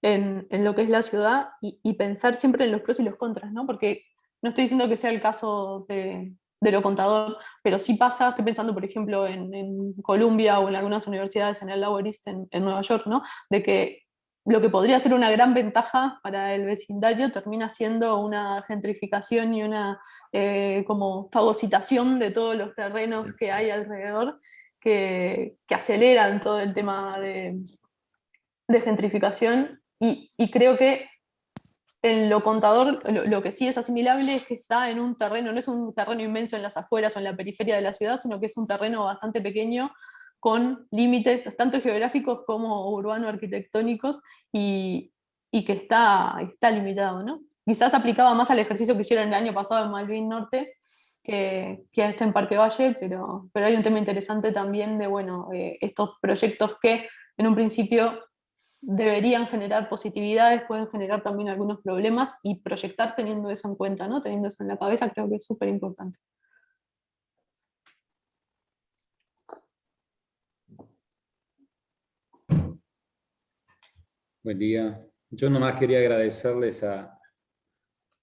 en lo que es la ciudad, y pensar siempre en los pros y los contras, ¿no? Porque no estoy diciendo que sea el caso de lo contador, pero sí pasa, estoy pensando, por ejemplo, en Columbia o en algunas universidades en el Lower East en Nueva York, ¿no? De que lo que podría ser una gran ventaja para el vecindario termina siendo una gentrificación y una como fagocitación de todos los terrenos que hay alrededor, que aceleran todo el tema de gentrificación, y creo que en lo contador lo que sí es asimilable es que está en un terreno, no es un terreno inmenso en las afueras o en la periferia de la ciudad, sino que es un terreno bastante pequeño, con límites tanto geográficos como urbano-arquitectónicos, y que está limitado, ¿no? Quizás aplicaba más al ejercicio que hicieron el año pasado en Malvin Norte que a este en Parque Valle, pero hay un tema interesante también de, bueno, estos proyectos que en un principio deberían generar positividades, pueden generar también algunos problemas, y proyectar teniendo eso en cuenta, ¿no? Teniendo eso en la cabeza, creo que es súper importante. Buen día. Yo nomás quería agradecerles a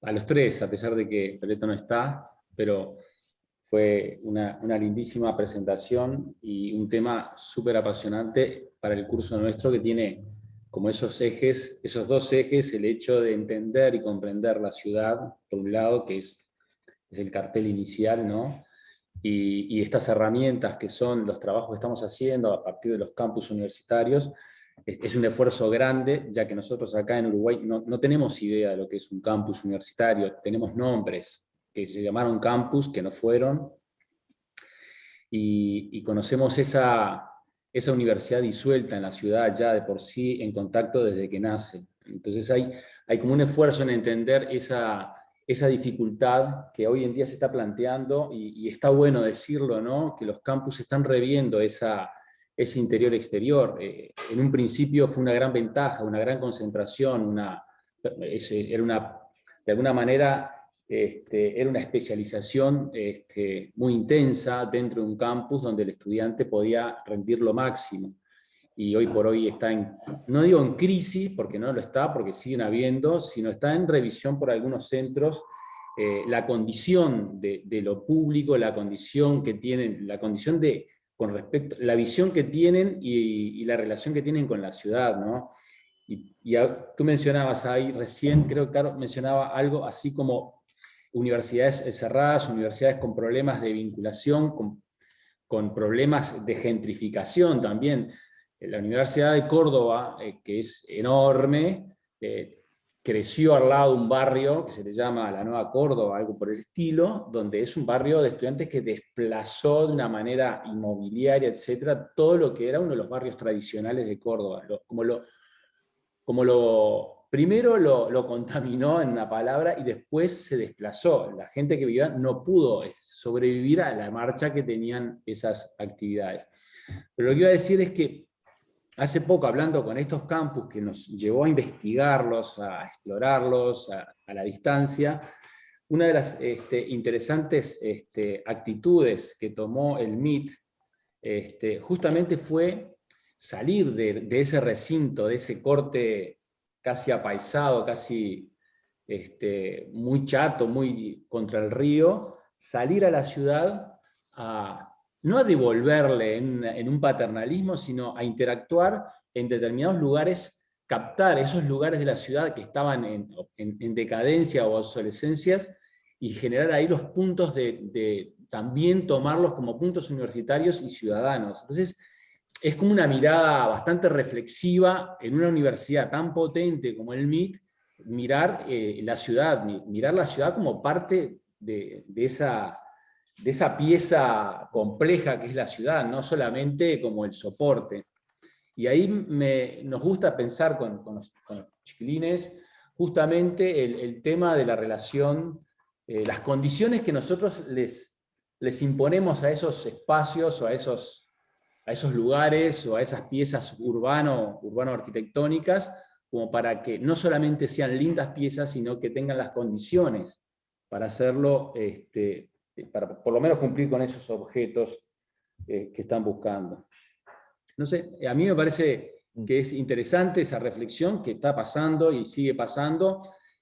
los tres, a pesar de que Loreto no está, pero fue una lindísima presentación y un tema súper apasionante para el curso nuestro, que tiene como esos ejes, esos dos ejes, el hecho de entender y comprender la ciudad, por un lado, que es el cartel inicial, ¿no? Y estas herramientas que son los trabajos que estamos haciendo a partir de los campus universitarios. Es un esfuerzo grande, ya que nosotros acá en Uruguay no tenemos idea de lo que es un campus universitario. Tenemos nombres que se llamaron campus, que no fueron, y conocemos esa universidad disuelta en la ciudad ya de por sí, en contacto desde que nace. Entonces hay como un esfuerzo en entender esa dificultad que hoy en día se está planteando, y está bueno decirlo, ¿no? Que los campus están reviendo ese interior-exterior. En un principio fue una gran ventaja, una gran concentración, de alguna manera era una especialización muy intensa dentro de un campus donde el estudiante podía rendir lo máximo. Y hoy por hoy está no digo en crisis, porque no lo está, porque siguen habiendo, sino está en revisión por algunos centros. La condición de lo público, la condición que tienen, la condición de con respecto a la visión que tienen y la relación que tienen con la ciudad, ¿no? Tú mencionabas ahí recién, creo que Caro mencionaba algo así como universidades cerradas, universidades con problemas de vinculación, con problemas de gentrificación también. La Universidad de Córdoba, que es enorme, creció al lado de un barrio que se le llama la Nueva Córdoba, algo por el estilo, donde es un barrio de estudiantes que desplazó de una manera inmobiliaria, etcétera, todo lo que era uno de los barrios tradicionales de Córdoba. Primero lo contaminó en una palabra y después se desplazó. La gente que vivía no pudo sobrevivir a la marcha que tenían esas actividades. Pero lo que iba a decir es que hace poco, hablando con estos campus que nos llevó a investigarlos, a explorarlos a la distancia, una de las interesantes actitudes que tomó el MIT justamente fue salir de ese recinto, de ese corte casi apaisado, casi muy chato, muy contra el río, salir a la ciudad no a devolverle en un paternalismo, sino a interactuar en determinados lugares, captar esos lugares de la ciudad que estaban en decadencia o obsolescencias y generar ahí los puntos de también tomarlos como puntos universitarios y ciudadanos. Entonces, es como una mirada bastante reflexiva en una universidad tan potente como el MIT, mirar la ciudad como parte de esa pieza compleja que es la ciudad, no solamente como el soporte. Y ahí nos gusta pensar con los chiquilines justamente el tema de la relación, las condiciones que nosotros les imponemos a esos espacios o a esos lugares o a esas piezas urbano-arquitectónicas, como para que no solamente sean lindas piezas, sino que tengan las condiciones para hacerlo, para por lo menos cumplir con esos objetos que están buscando. No sé, a mí me parece que es interesante esa reflexión que está pasando y sigue pasando,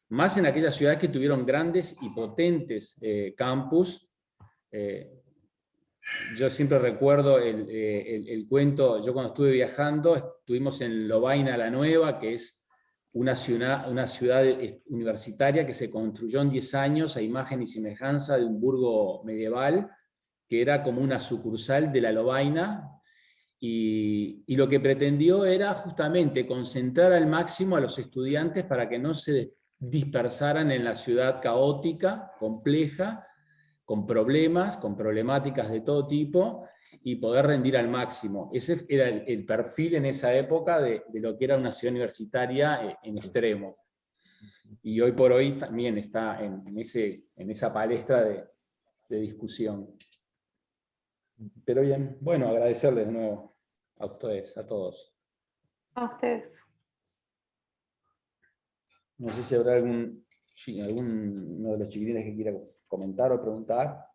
más en aquellas ciudades que tuvieron grandes y potentes campus. Yo siempre recuerdo el cuento, yo cuando estuve viajando, estuvimos en Lovaina la Nueva, que es una ciudad universitaria que se construyó en 10 años a imagen y semejanza de un burgo medieval, que era como una sucursal de la Lovaina, y lo que pretendió era justamente concentrar al máximo a los estudiantes para que no se dispersaran en la ciudad caótica, compleja, con problemas, con problemáticas de todo tipo, y poder rendir al máximo. Ese era el perfil en esa época de lo que era una ciudad universitaria en extremo. Y hoy por hoy también está en esa palestra de discusión. Pero bien, bueno, agradecerles de nuevo a ustedes, a todos. A ustedes. No sé si habrá alguno de los chiquilines que quiera comentar o preguntar.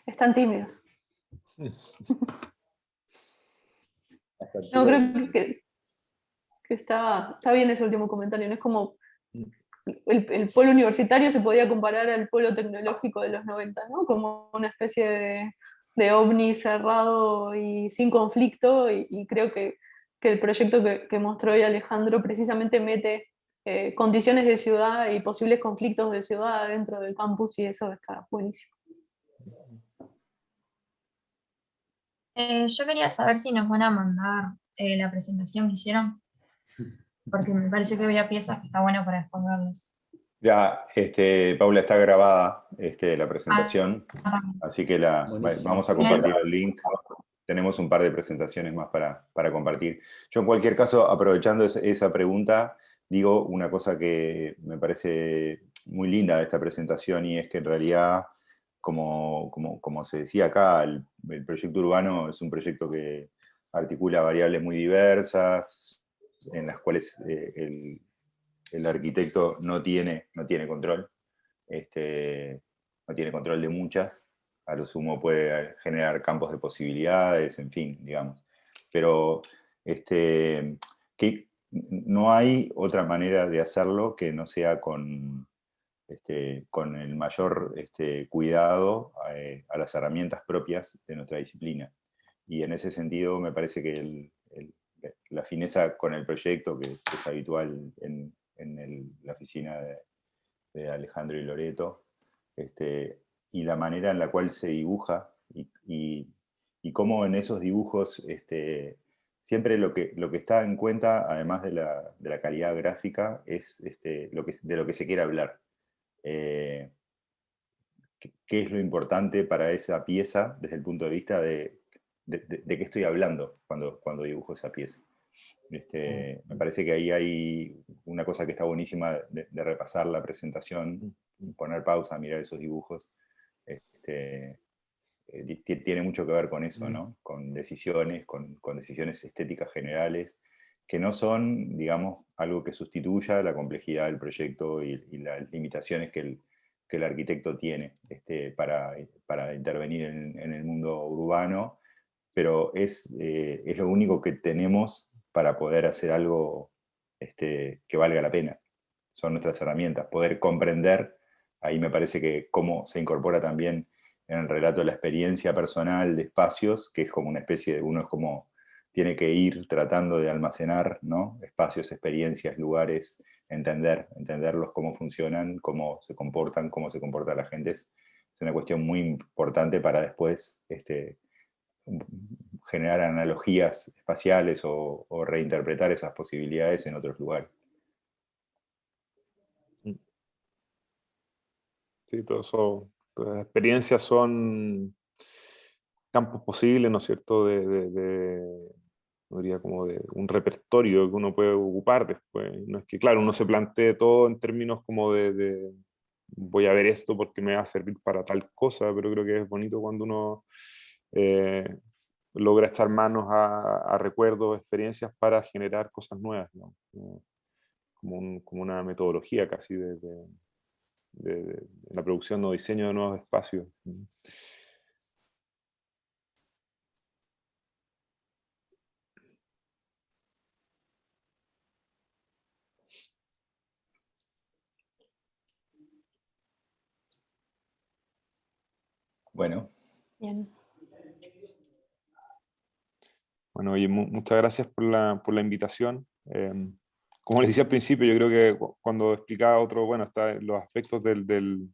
Están tímidos. No, creo que está bien ese último comentario. No es como el polo universitario se podía comparar al polo tecnológico de los 90, ¿no? Como una especie de ovni cerrado y sin conflicto, y creo que el proyecto que mostró hoy Alejandro precisamente mete condiciones de ciudad y posibles conflictos de ciudad dentro del campus, y eso está buenísimo. Yo quería saber si nos van a mandar la presentación que hicieron, porque me pareció que había piezas que está bueno para después verlas. Ya, Paula, está grabada la presentación, así que vamos a compartir el link. Tenemos un par de presentaciones más para compartir. Yo en cualquier caso, aprovechando esa pregunta, digo una cosa que me parece muy linda de esta presentación, y es que en realidad, como se decía acá, el proyecto urbano es un proyecto que articula variables muy diversas, en las cuales el arquitecto no tiene control, no tiene control de muchas, a lo sumo puede generar campos de posibilidades, en fin, digamos. Pero que no hay otra manera de hacerlo que no sea con con el mayor cuidado a las herramientas propias de nuestra disciplina. Y en ese sentido me parece que la fineza con el proyecto, que es habitual en la oficina de Alejandro y Loreto, y la manera en la cual se dibuja, y cómo en esos dibujos siempre lo que está en cuenta, además de la calidad gráfica, es de lo que se quiere hablar. ¿Qué es lo importante para esa pieza desde el punto de vista de qué estoy hablando cuando dibujo esa pieza? Me parece que ahí hay una cosa que está buenísima de repasar la presentación, poner pausa, mirar esos dibujos. Tiene mucho que ver con eso, ¿no? Con decisiones, con decisiones estéticas generales, que no son, digamos, algo que sustituya la complejidad del proyecto y las limitaciones que el arquitecto tiene para intervenir en el mundo urbano, pero es lo único que tenemos para poder hacer algo que valga la pena. Son nuestras herramientas, poder comprender, ahí me parece que cómo se incorpora también en el relato de la experiencia personal de espacios, que es como una especie de, uno es como, tiene que ir tratando de almacenar, ¿no? Espacios, experiencias, lugares, entenderlos, cómo funcionan, cómo se comporta la gente. Es una cuestión muy importante para después generar analogías espaciales o reinterpretar esas posibilidades en otros lugares. Sí, todas las experiencias son campos posibles, ¿no es cierto?, no diría como de un repertorio que uno puede ocupar después. No es que, claro, uno se plantee todo en términos como de voy a ver esto porque me va a servir para tal cosa, pero creo que es bonito cuando uno logra echar manos a recuerdos, experiencias para generar cosas nuevas, ¿no? Como una metodología casi de la producción o diseño de nuevos espacios. Bueno. Bien. Bueno, oye, muchas gracias por la invitación. Como les decía al principio, yo creo que cuando explicaba otro, bueno, los aspectos del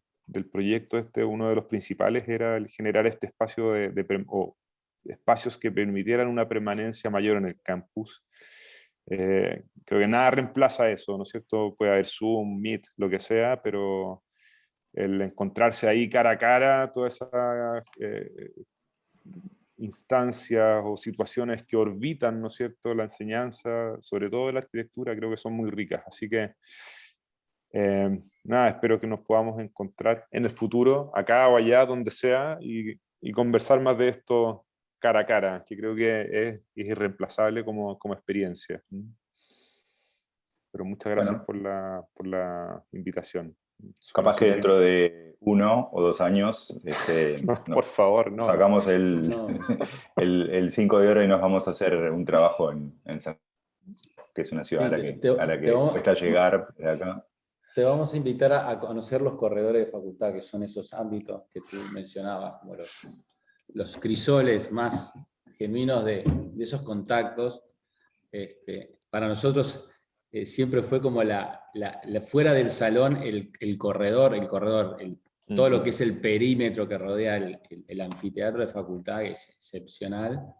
proyecto uno de los principales era el generar este espacio o espacios que permitieran una permanencia mayor en el campus. Creo que nada reemplaza eso, ¿no es cierto? Puede haber Zoom, Meet, lo que sea, pero el encontrarse ahí cara a cara, toda esa instancias o situaciones que orbitan, ¿no es cierto?, la enseñanza, sobre todo de la arquitectura, creo que son muy ricas. Así que, nada, espero que nos podamos encontrar en el futuro, acá o allá, donde sea, y conversar más de esto cara a cara, que creo que es irreemplazable como experiencia. Pero muchas gracias por la invitación. Capaz que dentro de 1 o 2 años no, por favor, no. Sacamos el 5 de oro y nos vamos a hacer un trabajo en San, que es una ciudad a la que cuesta llegar de acá. Te vamos a invitar a conocer los corredores de facultad, que son esos ámbitos que tú mencionabas, como los crisoles más genuinos de esos contactos. Para nosotros siempre fue como fuera del salón el corredor, todo lo que es el perímetro que rodea el anfiteatro de facultad, que es excepcional.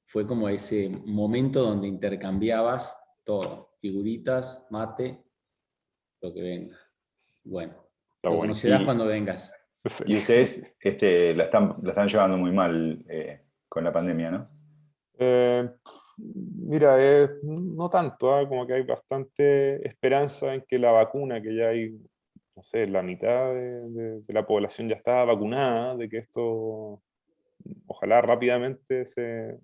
Fue como ese momento donde intercambiabas todo, figuritas, mate, lo que venga. Bueno, lo conocerás cuando vengas. Y ustedes la están llevando muy mal con la pandemia, ¿no? Mira, no tanto, como que hay bastante esperanza en que la vacuna, que ya hay, no sé, la mitad de la población ya está vacunada, de que esto ojalá rápidamente se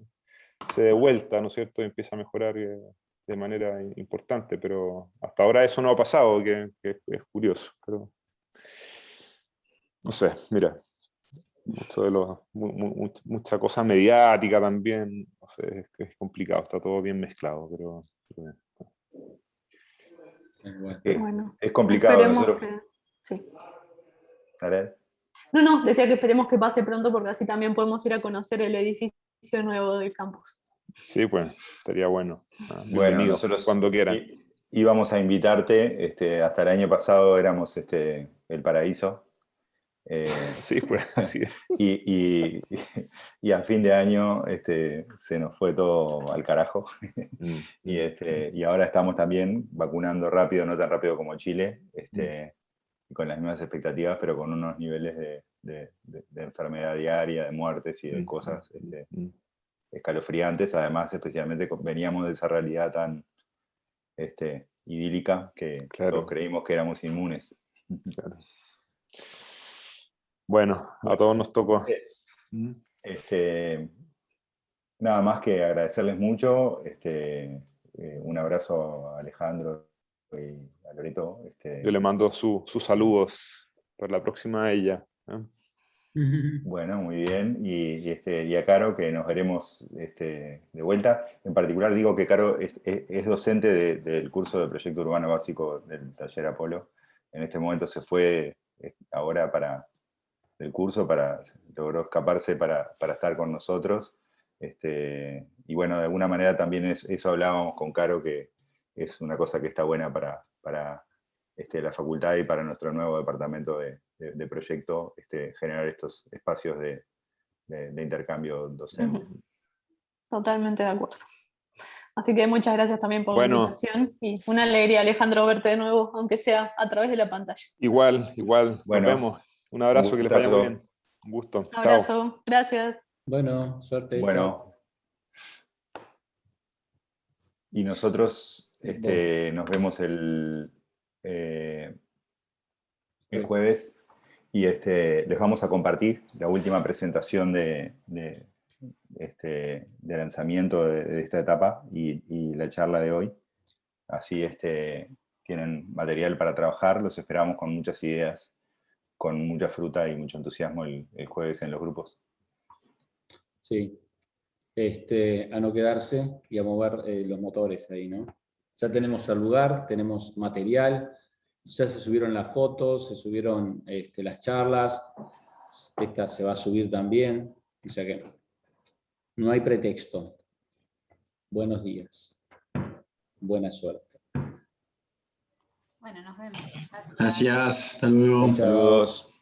dé vuelta, ¿no es cierto?, y empiece a mejorar de manera importante, pero hasta ahora eso no ha pasado, que es curioso, pero no sé, mira, mucha cosa mediática también, no sé, es complicado, está todo bien mezclado, pero Bueno. Bueno, Es complicado. esperemos Nosotros, que... Sí. ¿Arel? No, decía que esperemos que pase pronto porque así también podemos ir a conocer el edificio nuevo del campus. Sí, pues, estaría bueno. Bueno, Bienvenido, nosotros cuando quieran. íbamos a invitarte, hasta el año pasado éramos el paraíso. Sí, pues, así es. Y, y a fin de año se nos fue todo al carajo. Y ahora estamos también vacunando rápido, no tan rápido como Chile, con las mismas expectativas, pero con unos niveles de enfermedad diaria, de muertes y de cosas escalofriantes. Además, especialmente veníamos de esa realidad tan idílica que Claro. todos creímos que éramos inmunes. Claro. Bueno, a todos nos tocó. Nada más que agradecerles mucho. Un abrazo a Alejandro y a Loreto. Yo le mando sus saludos para la próxima ella. Bueno, muy bien. Y a Caro, que nos veremos de vuelta. En particular digo que Caro es docente del curso de Proyecto Urbano Básico del Taller Apolo. En este momento se fue ahora del curso, logró escaparse para estar con nosotros. Y bueno, de alguna manera también eso hablábamos con Caro, que es una cosa que está buena para la facultad y para nuestro nuevo departamento de proyecto, generar estos espacios de intercambio docente. Totalmente de acuerdo. Así que muchas gracias también por Bueno. la invitación y una alegría, Alejandro, verte de nuevo, aunque sea a través de la pantalla. Igual. Bueno, Nos vemos. Un abrazo, que les vaya muy bien. Un gusto. Un abrazo. Gracias. Bueno, suerte. Bueno. Chao. Y nosotros nos vemos el jueves y les vamos a compartir la última presentación de lanzamiento de esta etapa y la charla de hoy. Así tienen material para trabajar, los esperamos con muchas ideas, con mucha fruta y mucho entusiasmo el jueves en los grupos. Sí. A no quedarse y a mover los motores ahí, ¿no? Ya tenemos el lugar, tenemos material, ya se subieron las fotos, se subieron las charlas, esta se va a subir también, o sea que no hay pretexto. Buenos días. Buena suerte. Bueno, nos vemos. Gracias, hasta luego. Chao. Saludos.